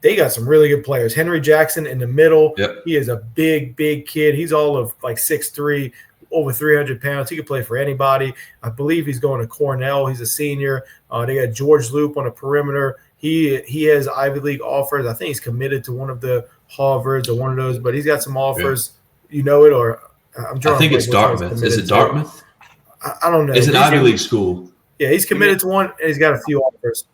they got some really good players. Henry Jackson in the middle. Yep. He is a big, big kid. He's all of 6'3", over 300 pounds. He can play for anybody. I believe he's going to Cornell. He's a senior. They got George Loop on the perimeter. He has Ivy League offers. I think he's committed to one of the Harvards or one of those, but he's got some offers. Yeah. You know it, or I'm drawing. I think it's Dartmouth. Is it Dartmouth? I don't know. It's an Ivy League school. Yeah, he's committed to one, and he's got a few offers.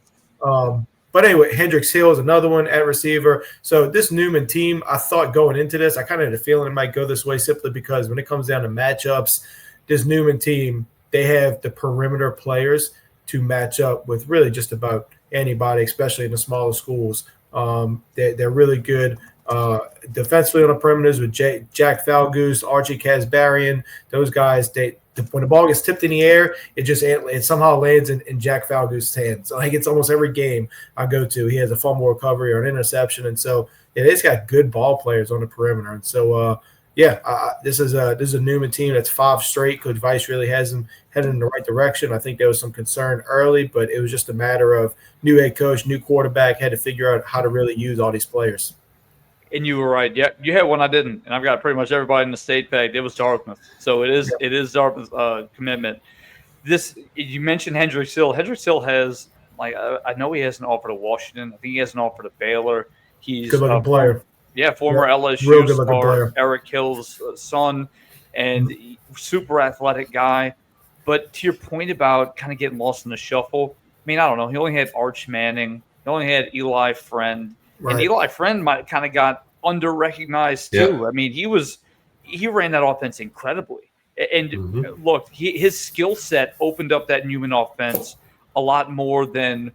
But anyway, Hendricks Hill is another one at receiver. So this Newman team, I thought going into this, I kind of had a feeling it might go this way simply because when it comes down to matchups, this Newman team, they have the perimeter players to match up with really just about anybody, especially in the smaller schools. They're really good defensively on the perimeters with Jack Falgoose, Archie Kasbarian. Those guys, when the ball gets tipped in the air, it somehow lands in Jack Falgoose's hands. So it's almost every game I go to, he has a fumble recovery or an interception. And so, they've got good ball players on the perimeter. And so, Yeah, this is a Newman team that's 5 straight. Coach Weiss really has them headed in the right direction. I think there was some concern early, but it was just a matter of new head coach, new quarterback, had to figure out how to really use all these players. And you were right. Yeah, you had one I didn't, and I've got pretty much everybody in the state pegged. It was Dartmouth, so it is Dartmouth's commitment. This you mentioned Hendricks Hill. Hendricks Hill has I know he has an offer to Washington. I think he has an offer to Baylor. He's Good looking player. Former Real LSU good looking star player. Eric Hill's son, and super athletic guy. But to your point about kind of getting lost in the shuffle, I mean, I don't know. He only had Arch Manning. He only had Eli Friend. Right. And Eli Friend might kind of got under-recognized too. Yeah. I mean, he ran that offense incredibly. And look, his skill set opened up that Newman offense a lot more than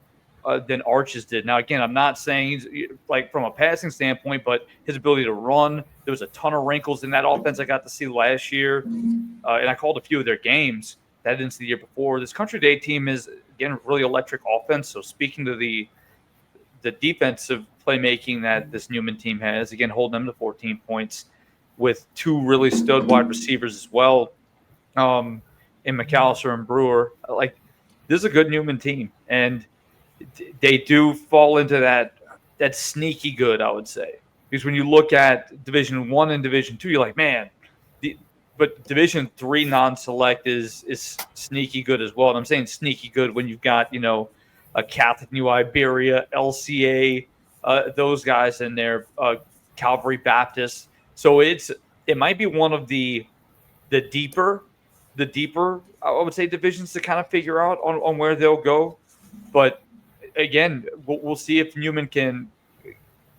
Arch's did. Now, again, I'm not saying he's like from a passing standpoint, but his ability to run, there was a ton of wrinkles in that offense I got to see last year. And I called a few of their games that I didn't see the year before. This Country Day team is, again, a really electric offense. So speaking to the defensive playmaking that this Newman team has, again, holding them to 14 points with 2 really stud wide receivers as well, in McAllister and Brewer. Like, this is a good Newman team, and they do fall into that sneaky good, I would say, because when you look at Division I and Division II, you're like, man, but Division III non-select is sneaky good as well. And I'm saying sneaky good when you've got a Catholic New Iberia, LCA, those guys in there, Calvary Baptist. So it might be one of the deeper, I would say, divisions to kind of figure out on where they'll go. But again, we'll see if Newman can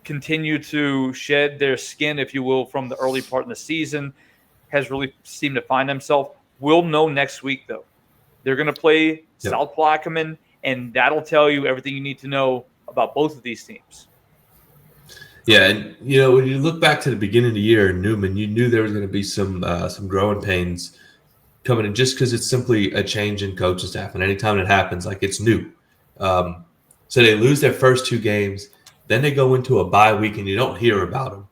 continue to shed their skin, if you will, from the early part of the season, has really seemed to find himself. We'll know next week, though. They're going to play South Plaquemine, and that'll tell you everything you need to know about both of these teams. Yeah, and when you look back to the beginning of the year in Newman, you knew there was going to be some growing pains coming in, just because it's simply a change in coaching staff, and anytime it happens, like, it's new. So they lose their first 2 games, then they go into a bye week, and you don't hear about them,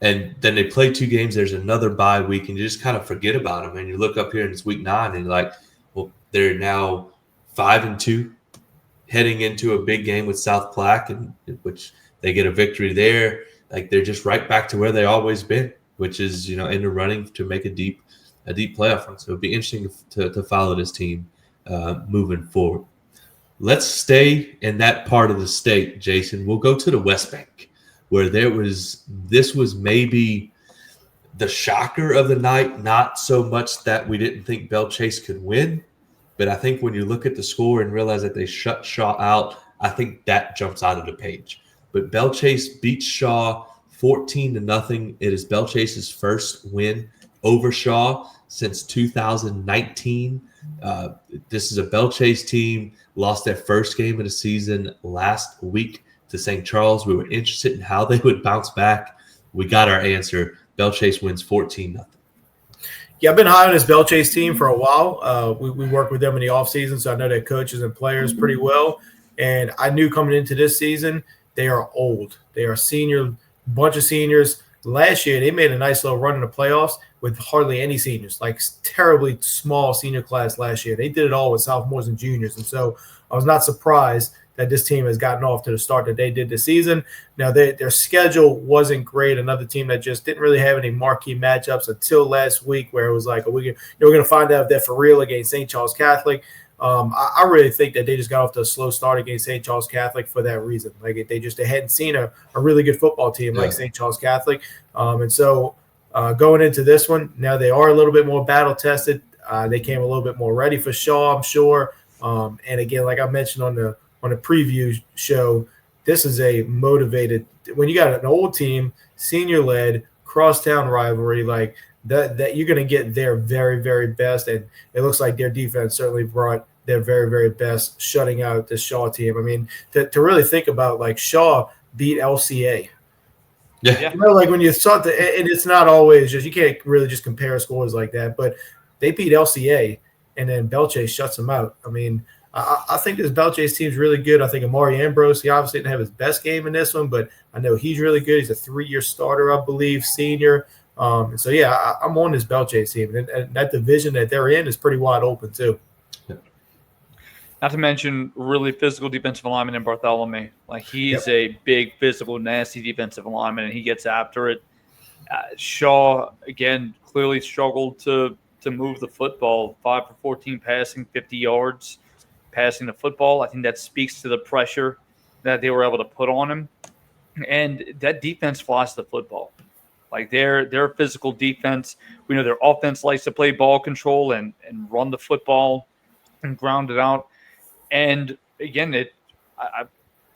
and then they play 2 games. There's another bye week, and you just kind of forget about them, and you look up here and it's week 9, and you're like, well, they're now 5-2, heading into a big game with South Plaque, and which they get a victory there. Like, they're just right back to where they always been, which is in the running to make a deep playoff run. So it'd be interesting to follow this team moving forward. Let's stay in that part of the state, Jason. We'll go to the West Bank, where this was maybe the shocker of the night. Not so much that we didn't think Belle Chase could win, but I think when you look at the score and realize that they shut Shaw out, I think that jumps out of the page. But Belle Chase beats Shaw 14-0. It is Belle Chase's first win over Shaw since 2019. This is a Belle Chase team, lost their first game of the season last week to St. Charles. We were interested in how they would bounce back. We got our answer. Belle Chase wins 14-0. Yeah, I've been high on this Belle Chase team for a while. We worked with them in the offseason, so I know their coaches and players pretty well. And I knew coming into this season, they are old. They are senior, bunch of seniors. Last year, they made a nice little run in the playoffs with hardly any seniors, like terribly small senior class last year. They did it all with sophomores and juniors. And so I was not surprised that this team has gotten off to the start that they did this season. Now, their schedule wasn't great. Another team that just didn't really have any marquee matchups until last week, where it was like, we're going to find out if they're for real against St. Charles Catholic. I really think that they just got off to a slow start against St. Charles Catholic for that reason. Like, they hadn't seen a really good football team like St. Charles Catholic. And so going into this one, now they are a little bit more battle tested. They came a little bit more ready for Shaw, I'm sure. And again, like I mentioned on the preview show, this is a motivated – when you got an old team, senior-led, crosstown rivalry, like that you're going to get their very, very best. And it looks like their defense certainly brought their very, very best, shutting out this Shaw team. I mean, to really think about, like, Shaw beat LCA. Yeah. Like when you saw and it's not always just – you can't really just compare scores like that. But they beat LCA, and then Belle Chase shuts them out. I mean – I think this Belle Chase team is really good. I think Amari Ambrose, he obviously didn't have his best game in this one, but I know he's really good. He's a 3-year starter, I believe, senior. So yeah, I'm on this Belchase team, and that division that they're in is pretty wide open too. Not to mention really physical defensive lineman in Bartholomew. Like he's a big, physical, nasty defensive lineman, and he gets after it. Shaw again clearly struggled to move the football. 5 for 14 passing, 50 yards passing the football. I think that speaks to the pressure that they were able to put on him, and that defense flies the football. Like their physical defense. We know their offense likes to play ball control and run the football and ground it out. And again, I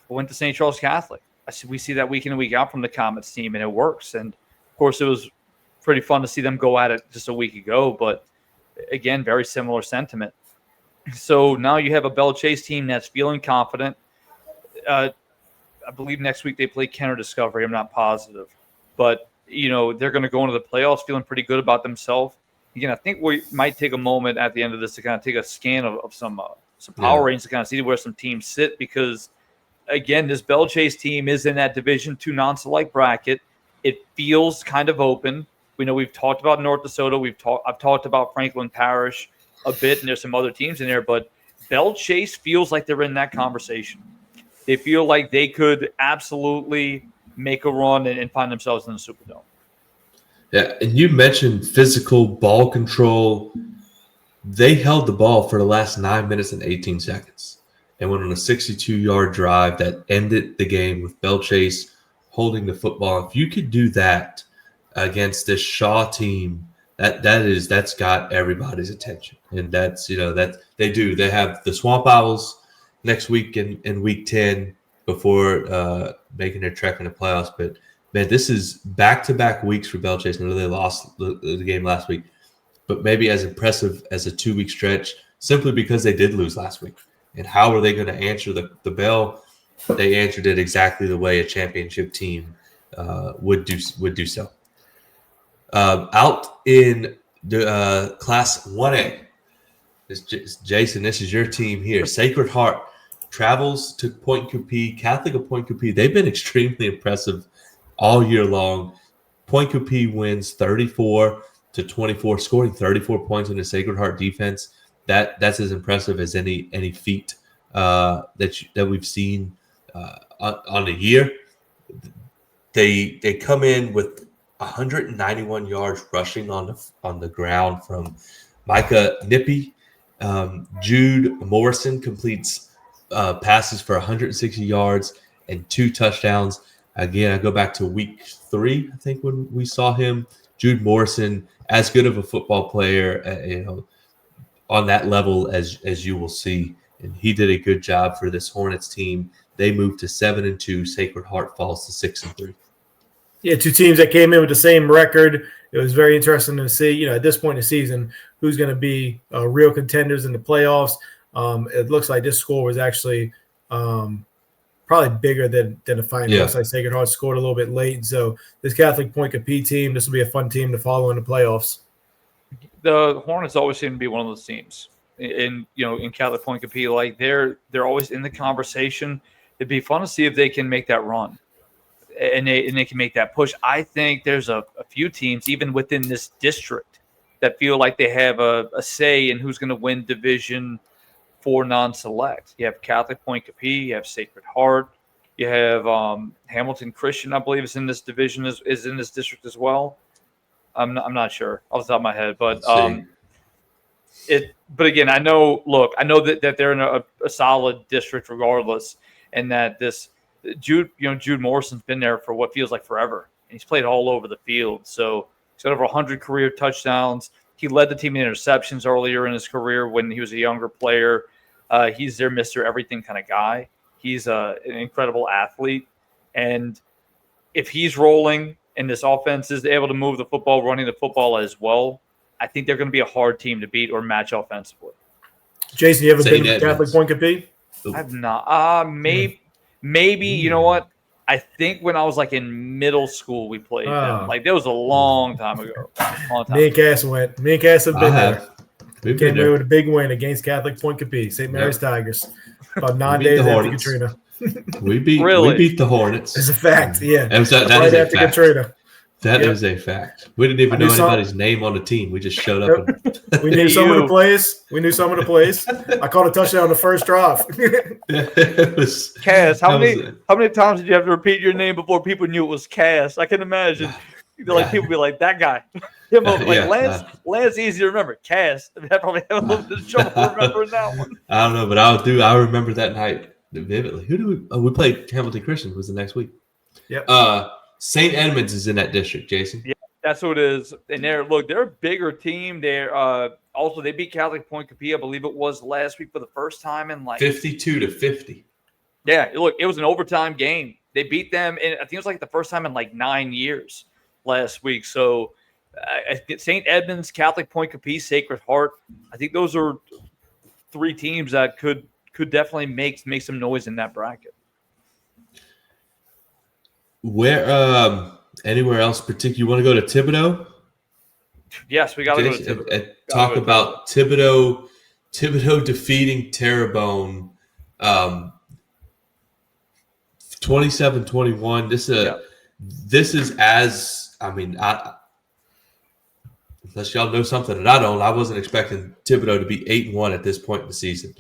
went to St. Charles Catholic. We see that week in and week out from the Comets team, and it works. And of course, it was pretty fun to see them go at it just a week ago. But again, very similar sentiment. So now you have a Belchase team that's feeling confident. I believe next week they play Kenner Discovery. I'm not positive, but they're going to go into the playoffs feeling pretty good about themselves. Again, I think we might take a moment at the end of this to kind of take a scan of some power ratings to kind of see where some teams sit, because again, this Belchase team is in that Division II non-select bracket. It feels kind of open. We know we've talked about North DeSoto. I've talked about Franklin Parish a bit, and there's some other teams in there, but Belchase feels like they're in that conversation. They feel like they could absolutely make a run and find themselves in the Superdome. Yeah, and you mentioned physical ball control. They held the ball for the last 9 minutes and 18 seconds and went on a 62-yard drive that ended the game with Belchase holding the football. If you could do that against this Shaw team, that's got everybody's attention. And that's, that they do. They have the Swamp Owls next week in week 10 before making their trek in the playoffs. But man, this is back-to-back weeks for Belchase. I know they lost the game last week, but maybe as impressive as a 2-week stretch, simply because they did lose last week. And how are they going to answer the bell? They answered it exactly the way a championship team would do so. Out in the Class 1A, Jason, this is your team here. Sacred Heart travels to Point Coupee, Catholic of Point Coupee. They've been extremely impressive all year long. Point Coupee wins 34-24, scoring 34 points in the Sacred Heart defense. That's as impressive as any feat that we've seen on the year. They come in with 191 yards rushing on the ground from Micah Nippy. Jude Morrison completes passes for 160 yards and 2 touchdowns. Again, I go back to week 3, I think, when we saw him. Jude Morrison, as good of a football player, on that level as you will see, and he did a good job for this Hornets team. They moved to 7-2. Sacred Heart falls to 6-3. Yeah, 2 teams that came in with the same record. It was very interesting to see, at this point in the season, who's going to be real contenders in the playoffs. It looks like this score was actually probably bigger than the final. Yeah. Looks like Sacred Heart scored a little bit late. And so this Catholic Point Coupee team, this will be a fun team to follow in the playoffs. The Hornets always seem to be one of those teams in Catholic Point Coupee. Like they're always in the conversation. It'd be fun to see if they can make that run. And they can make that push. I think there's a few teams, even within this district, that feel like they have a say in who's going to win Division IV non-select. You have Catholic Point Coupee, you have Sacred Heart, you have Hamilton Christian, I believe, is in this division, is in this district as well. I'm not sure off the top of my head, but But again, I know that they're in a solid district regardless, and that this Jude Morrison's been there for what feels like forever, and he's played all over the field. So he's got over 100 career touchdowns. He led the team in interceptions earlier in his career when he was a younger player. He's their Mr. Everything kind of guy. He's an incredible athlete, and if he's rolling and this offense is able to move the football, running the football as well, I think they're going to be a hard team to beat or match offensively. Jason, you ever been to Catholic Point Coupee? I've not. Maybe. You know what? I think when I was like in middle school, we played them. Like that was a long time ago. Me and Cass went. Me and Cass have been there. We came there with a big win against Catholic Point Coupee, St. Mary's Tigers, about 9 days after Katrina. We beat the Hornets. It's a fact. Yeah, that right is after Katrina. That Yep. is a fact. We didn't even I knew know some- anybody's name on the team. We just showed up. We knew some of the plays. I caught a touchdown on the first drive. It was Cass, how that many times did you have to repeat your name before people knew it was Cass? I can imagine. People be like, that guy. Lance easy to remember. Cass. I probably have a little bit of trouble remembering that one. I don't know, but I remember that night vividly. Who do we played Hamilton Christian was the next week. Yep. St. Edmunds is in that district, Jason. Yeah, that's who it is. And they're a bigger team. They're also they beat Catholic Point Capilla, I believe it was last week for the first time in 52-50. Yeah, look, it was an overtime game. They beat them, and I think it was the first time in 9 years last week. So St. Edmunds, Catholic Point Capilla, Sacred Heart. I think those are three teams that could definitely make some noise in that bracket. Where anywhere else particular? You want to go to Thibodaux? Yes, we got to go to Thibodaux. Talk about Thibodaux defeating Terrebonne 27-21. This is unless y'all know something that I don't, I wasn't expecting Thibodaux to be 8-1 at this point in the season.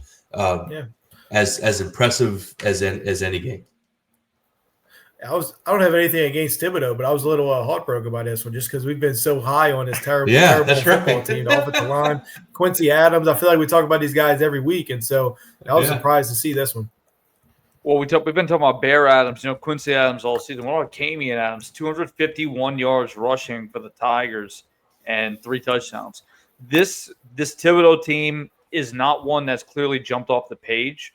As impressive as any game. I don't have anything against Thibodaux, but I was a little heartbroken by this one just because we've been so high on this terrible football team, the offensive line. Quincy Adams, I feel like we talk about these guys every week, and so I was surprised to see this one. Well, we've been talking about Bear Adams, Quincy Adams all season. What about Camian Adams? 251 yards rushing for the Tigers and 3 touchdowns. This Thibodaux team is not one that's clearly jumped off the page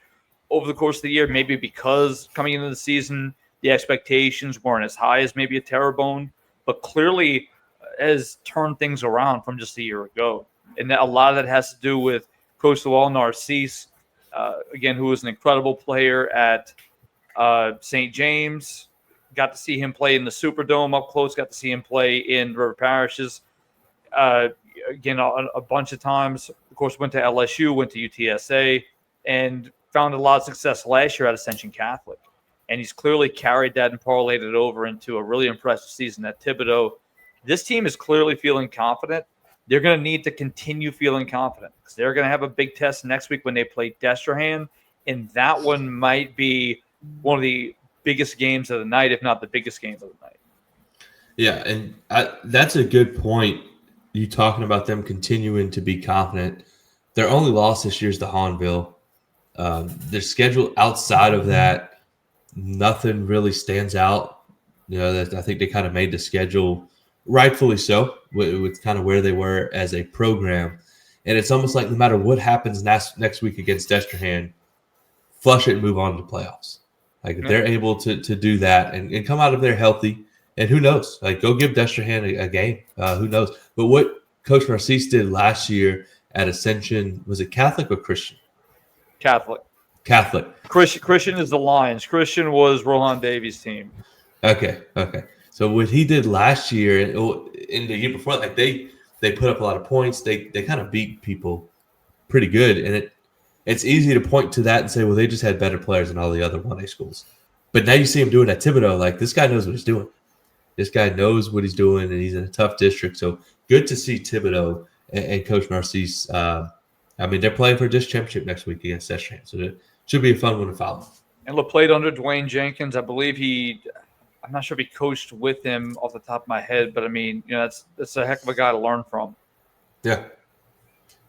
over the course of the year, maybe because coming into the season – the expectations weren't as high as maybe a Terrebonne, but clearly has turned things around from just a year ago. And a lot of that has to do with Coach Lowell Narcisse, again, who was an incredible player at St. James. Got to see him play in the Superdome up close, got to see him play in River Parishes. Again, a bunch of times. Of course, went to LSU, went to UTSA, and found a lot of success last year at Ascension Catholic. And he's clearly carried that and parlayed it over into a really impressive season at Thibodaux. This team is clearly feeling confident. They're going to need to continue feeling confident because they're going to have a big test next week when they play Destrehan, and that one might be one of the biggest games of the night, if not the biggest games of the night. Yeah, and that's a good point. You talking about them continuing to be confident. Their only loss this year is to Hahnville. Their schedule outside of that, nothing really stands out. That I think they kind of made the schedule rightfully so with kind of where they were as a program. And it's almost like no matter what happens next week against Destrehan, flush it and move on to the playoffs. If they're able to do that and come out of there healthy, and who knows, go give Destrehan a game. Who knows? But what Coach Narcisse did last year at Ascension, was it Catholic or Christian? Catholic. Christian is the Lions. Christian was Rohan Davies' team. Okay. So what he did last year and in the year before, they put up a lot of points. They kind of beat people pretty good, and it's easy to point to that and say, well, they just had better players than all the other 1A schools. But now you see him doing at Thibodaux. This guy knows what he's doing. This guy knows what he's doing, and he's in a tough district. So good to see Thibodaux and Coach Narcisse. They're playing for a district championship next week against Destrehan, so it should be a fun one to follow. And played under Dwayne Jenkins. I believe I'm not sure if he coached with him off the top of my head, but that's a heck of a guy to learn from. Yeah,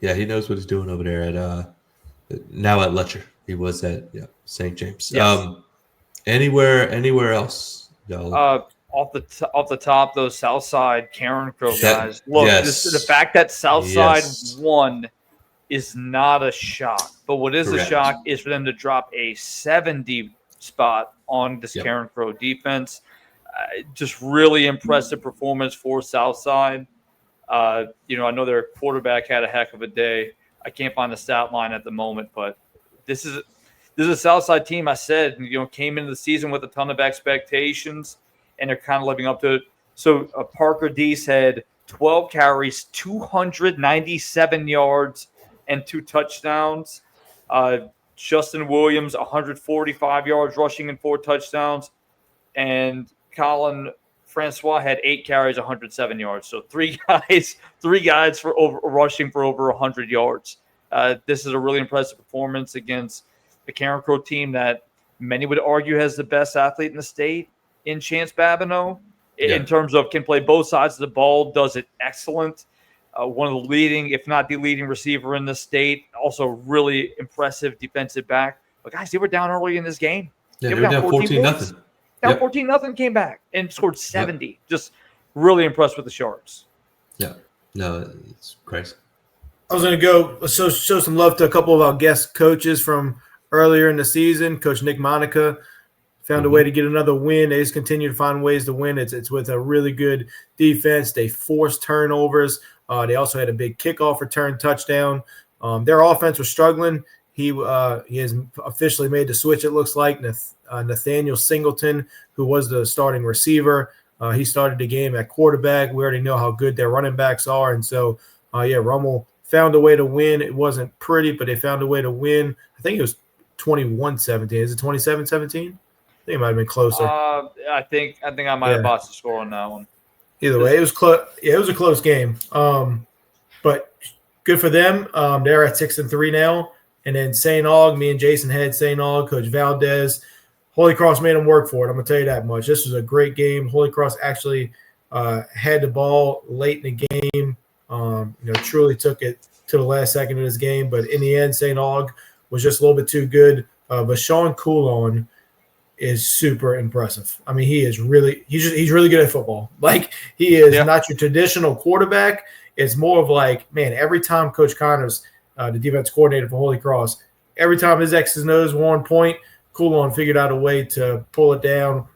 he knows what he's doing over there at now at Letcher. He was at St. James. Yes. Anywhere else? Off the top, those Southside Karen Crow guys. Look, the fact that Southside won is not a shock. But what is a shock is for them to drop a 70 spot on this Karen Crow defense. Just really impressive performance for Southside. I know their quarterback had a heck of a day. I can't find the stat line at the moment, but this is a Southside team. I said, came into the season with a ton of expectations, and they're kind of living up to it. So Parker Deese had 12 carries, 297 yards, and 2 touchdowns. Justin Williams, 145 yards rushing and 4 touchdowns. And Colin Francois had 8 carries, 107 yards. So three guys for rushing for over 100 yards. This is a really impressive performance against the Karen Crow team that many would argue has the best athlete in the state in Chance Babineau. In terms of can play both sides of the ball, does it excellent. One of the leading, if not the leading receiver in the state. Also really impressive defensive back. But guys, they were down early in this game. Yeah, they were down 14-0. Down 14-0 came back and scored 70. Yep. Just really impressed with the Sharks. Yeah. No, it's crazy. I was going to go show some love to a couple of our guest coaches from earlier in the season. Coach Nick Monica found a way to get another win. They just continue to find ways to win. It's with a really good defense. They forced turnovers. They also had a big kickoff return touchdown. Their offense was struggling. He has officially made the switch, it looks like. Nathaniel Singleton, who was the starting receiver, he started the game at quarterback. We already know how good their running backs are. And so, Rummel found a way to win. It wasn't pretty, but they found a way to win. I think it was 21-17. Is it 27-17? I think it might have been closer. I think I might have botched the score on that one. Either way, it was close. Yeah, it was a close game. But good for them. They're at 6-3 now. And then St. Aug, me and Jason had St. Aug, Coach Valdez. Holy Cross made them work for it. I'm going to tell you that much. This was a great game. Holy Cross actually had the ball late in the game. Truly took it to the last second of this game. But in the end, St. Aug was just a little bit too good. But Sean Coulon is super impressive. I mean, he's really good at football. Like, he is not your traditional quarterback. It's more of like, man, every time Coach Connors, the defense coordinator for Holy Cross, every time his X's and O's were on point, Coulon figured out a way to pull it down.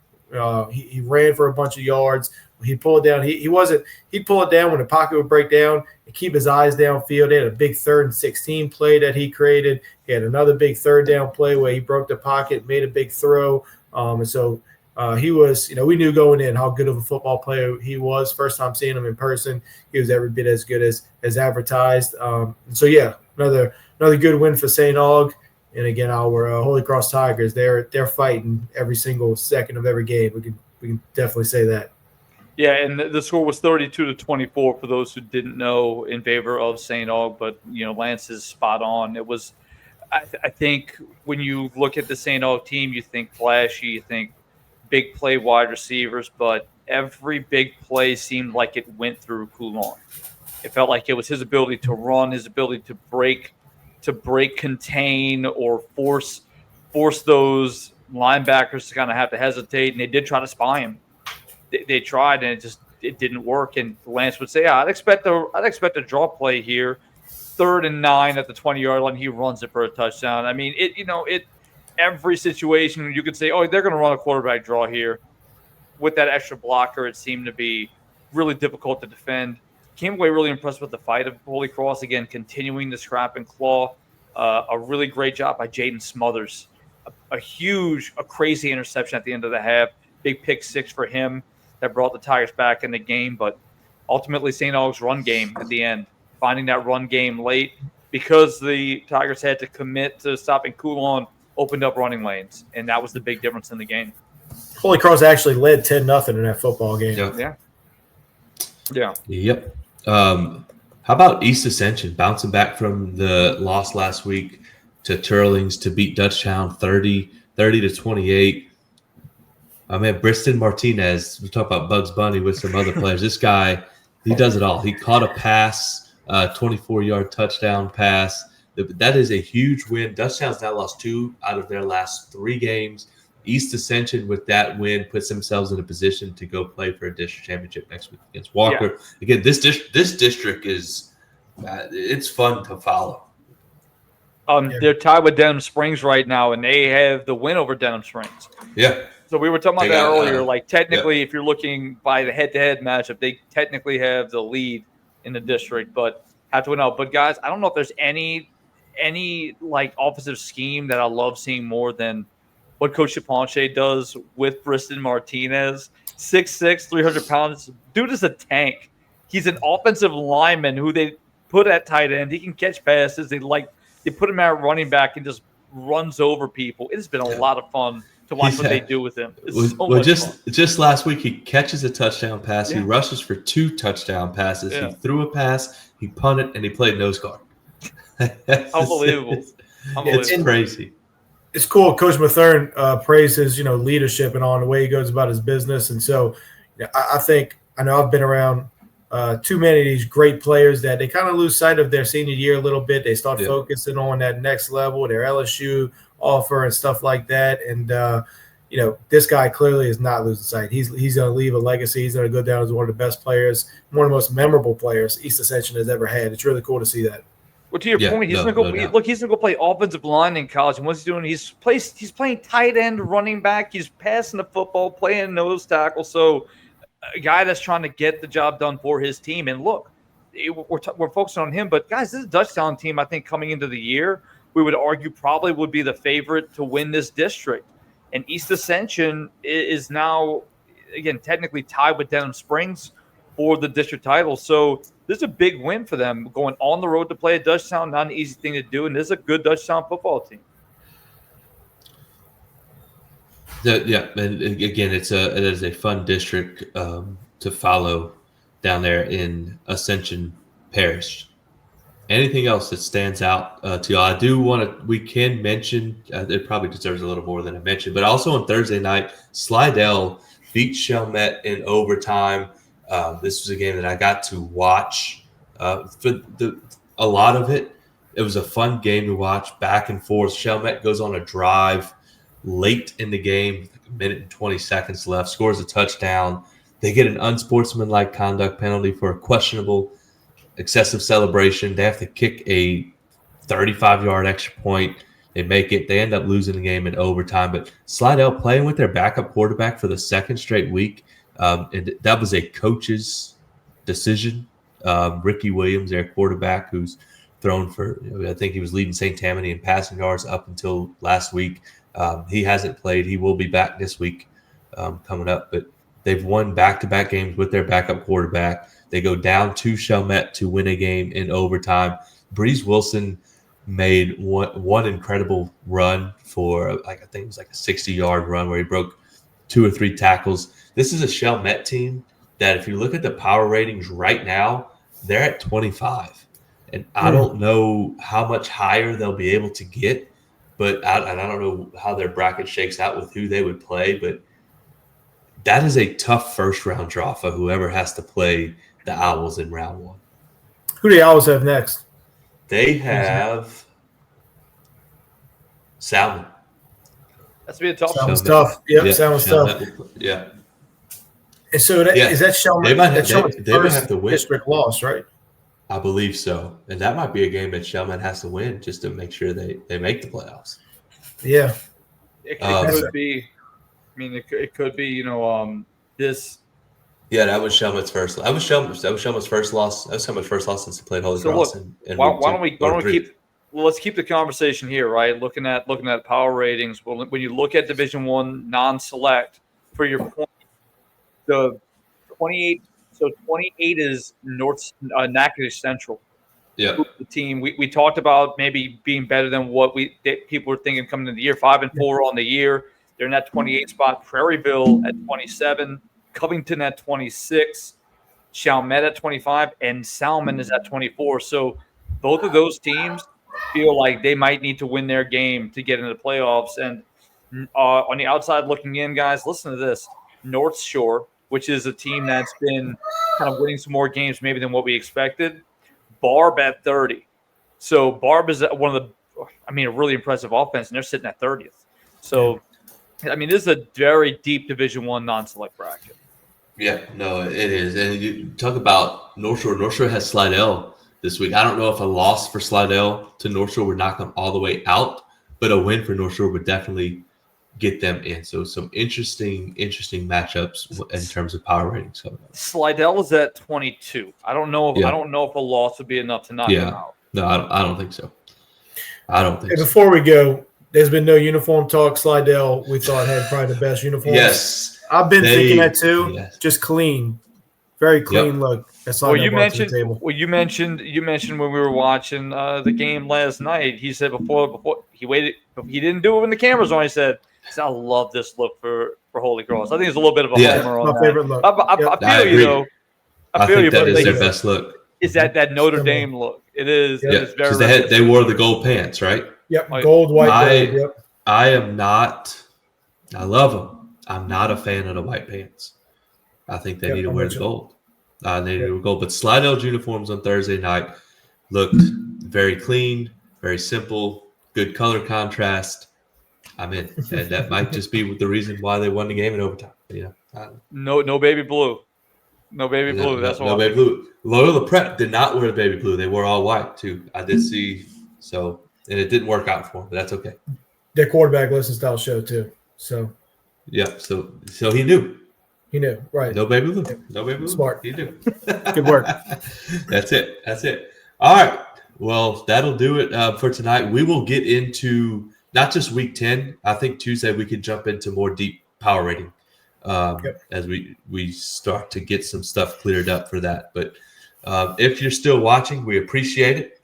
He ran for a bunch of yards. He'd pull it down. He'd pull it down when the pocket would break down and keep his eyes downfield. They had a big 3rd and 16 play that he created. He had another big 3rd down play where he broke the pocket, made a big throw. And so he was, we knew going in how good of a football player he was. First time seeing him in person, he was every bit as good as advertised. Another good win for St. Aug. And again, our Holy Cross Tigers, they're fighting every single second of every game. We can definitely say that. Yeah, and the score was 32-24 for those who didn't know, in favor of St. Aug. But Lance is spot on. It was, I think, when you look at the St. Aug team, you think flashy, you think big play wide receivers, but every big play seemed like it went through Coulon. It felt like it was his ability to run, his ability to break, contain, or force those linebackers to kind of have to hesitate. And they did try to spy him. They tried, and it didn't work. And Lance would say, I'd expect a draw play here, 3rd and 9 at the 20-yard line. He runs it for a touchdown. I mean, every situation you could say, they're going to run a quarterback draw here. With that extra blocker, it seemed to be really difficult to defend. Came away really impressed with the fight of Holy Cross, again, continuing to scrap and claw. A really great job by Jaden Smothers. A crazy interception at the end of the half. Big pick 6 for him that brought the Tigers back in the game. But ultimately, St. Aug's run game at the end, finding that run game late, because the Tigers had to commit to stopping Coulon, opened up running lanes. And that was the big difference in the game. Holy Cross actually led 10-0 in that football game. Yeah. Yep. How about East Ascension bouncing back from the loss last week to Turlings to beat Dutchtown 30-28? I mean, Briston Martinez, we talk about Bugs Bunny with some other players. This guy, he does it all. He caught a pass, 24-yard touchdown pass. That is a huge win. Dutchtown's now lost 2 out of their last 3 games. East Ascension, with that win, puts themselves in a position to go play for a district championship next week against Walker. Yeah. Again, this district is it's fun to follow. They're tied with Denham Springs right now, and they have the win over Denham Springs. Yeah. So we were talking about that earlier. Technically, if you're looking by the head-to-head matchup, they technically have the lead in the district, but have to win out. But guys, I don't know if there's any offensive scheme that I love seeing more than what Coach Chaponche does with Briston Martinez. 6'6", 300 pounds. Dude is a tank. He's an offensive lineman who they put at tight end. He can catch passes. They put him at running back and just runs over people. It has been a lot of fun to watch what they do with him. It's so much fun. Just last week, he catches a touchdown pass. Yeah. He rushes for 2 touchdown passes. Yeah. He threw a pass. He punted, and he played nose guard. Unbelievable. It's crazy. It's cool. Coach Mathern praises, leadership and all, and the way he goes about his business. And so I know I've been around too many of these great players that they kind of lose sight of their senior year a little bit. They start focusing on that next level, their LSU offer and stuff like that. And, this guy clearly is not losing sight. He's going to leave a legacy. He's going to go down as one of the best players, one of the most memorable players East Ascension has ever had. It's really cool to see that. Well, to your point, he's going to go. He's going to go play offensive line in college. And what's he doing? He's playing tight end, running back. He's passing the football, playing nose tackle. So, a guy that's trying to get the job done for his team. And look, we're focusing on him. But guys, this is a Dutchtown team. I think coming into the year, we would argue probably would be the favorite to win this district. And East Ascension is now, again, technically tied with Denham Springs for the district title. So this is a big win for them going on the road to play at Dutchtown. Not an easy thing to do, and this is a good Dutchtown football team. And again, it is a fun district to follow down there in Ascension Parish. Anything else that stands out to y'all? We can mention, it probably deserves a little more than I mentioned, but also on Thursday night, Slidell beat Chalmette in overtime. This was a game that I got to watch for a lot of it. It was a fun game to watch, back and forth. Chalmette goes on a drive late in the game, like a minute and 20 seconds left, scores a touchdown. They get an unsportsmanlike conduct penalty for a questionable excessive celebration. They have to kick a 35-yard extra point. They make it. They end up losing the game in overtime. But Slidell playing with their backup quarterback for the second straight week, and that was a coach's decision. Ricky Williams, their quarterback, who's thrown for, I think he was leading St. Tammany in passing yards up until last week. He hasn't played. He will be back this week coming up. But they've won back-to-back games with their backup quarterback. They go down to Chalmette to win a game in overtime. Breeze Wilson made one incredible run for, I think it was like a 60-yard run where he broke 2 or 3 tackles. This is a Chalmette team that if you look at the power ratings right now, they're at 25. And I don't know how much higher they'll be able to get, but I don't know how their bracket shakes out with who they would play, but that is a tough first-round draw for whoever has to play the Owls in round 1. Who do the Owls have next? They have Salmon. That's be a tough. Sounds tough. Yep, sounds tough. Yeah. And so is that Chalmette? They might have to win. District loss, right? I believe so, and that might be a game that Chalmette has to win just to make sure they make the playoffs. Yeah, it could be. I mean, it could be. This. Yeah, that was Chalmette's first. That was Chalmette's first loss. That was Chalmette's first loss since he played Holy Cross. Why don't we keep? Well, let's keep the conversation here, right? Looking at power ratings. Well, when you look at Division I non-select, for your point, the 28. So 28 is North Natchitoches Central. Yeah, the team we talked about maybe being better than what people were thinking coming into the year. 5-4 on the year. They're in that 28 spot. Prairieville at 27. Covington at 26, Chalmette at 25, and Salmon is at 24. So both of those teams feel like they might need to win their game to get into the playoffs. And on the outside looking in, guys, listen to this. North Shore, which is a team that's been kind of winning some more games maybe than what we expected. Barb at 30. So Barb is a really impressive offense, and they're sitting at 30th. So, I mean, this is a very deep Division I non-select bracket. Yeah, no, it is. And you talk about North Shore. North Shore has Slidell this week. I don't know if a loss for Slidell to North Shore would knock them all the way out, but a win for North Shore would definitely get them in. So some interesting matchups in terms of power ratings. Slidell is at 22. I don't know if a loss would be enough to knock them out. No, I don't think so. I don't think so. Before we go, there's been no uniform talk. Slidell, we thought, had probably the best uniforms. Yes. I've been thinking that too. Yes. just clean, very clean look. That's all. You mentioned when we were watching the game last night. He said before he waited. He didn't do it when the cameras on. He said I love this look for Holy Cross. I think it's a little bit of a Yeah. homer on My that. favorite look. I Yep. feel I you agree. though. I feel think you, that but is like, their best look. is that Notre Similar. Dame look? It is. Yep. It is very. Because they wore the gold pants, right? Yep. Oh, yeah. Gold, white, gold. Yep. I am not. I love them. I'm not a fan of the white pants. I think they need to I'm wear with the you. gold. They need to wear gold. But Slidell's uniforms on Thursday night looked very clean, very simple, good color contrast. I'm in, and that might just be the reason why they won the game in overtime. You know, No baby blue. No baby blue. That's no why. baby blue. Loyola Prep did not wear the baby blue. They wore all white too. I did see so, and it didn't work out for them. But that's okay. Their quarterback listen style show too. So Yeah. So he knew. he knew, right? No baby blue. No baby blue. Smart. He knew. Good work. That's it. All right. Well, that'll do it for tonight. We will get into not just week 10. I think Tuesday we could jump into more deep power rating as we start to get some stuff cleared up for that. But if you're still watching, we appreciate it.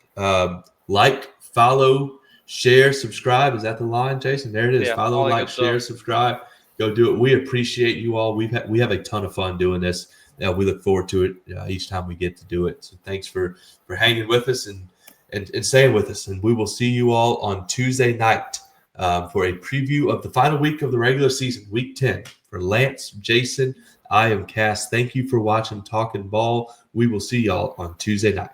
Like, follow, share, subscribe. Is that the line, Jason? There it is. Yeah, Follow, like, share, subscribe. Go do it. We appreciate you all. We have a ton of fun doing this. We look forward to it each time we get to do it. So thanks for hanging with us and staying with us. And we will see you all on Tuesday night for a preview of the final week of the regular season, week 10. For Lance, Jason, I am Cass. Thank you for watching Talking Ball. We will see y'all on Tuesday night.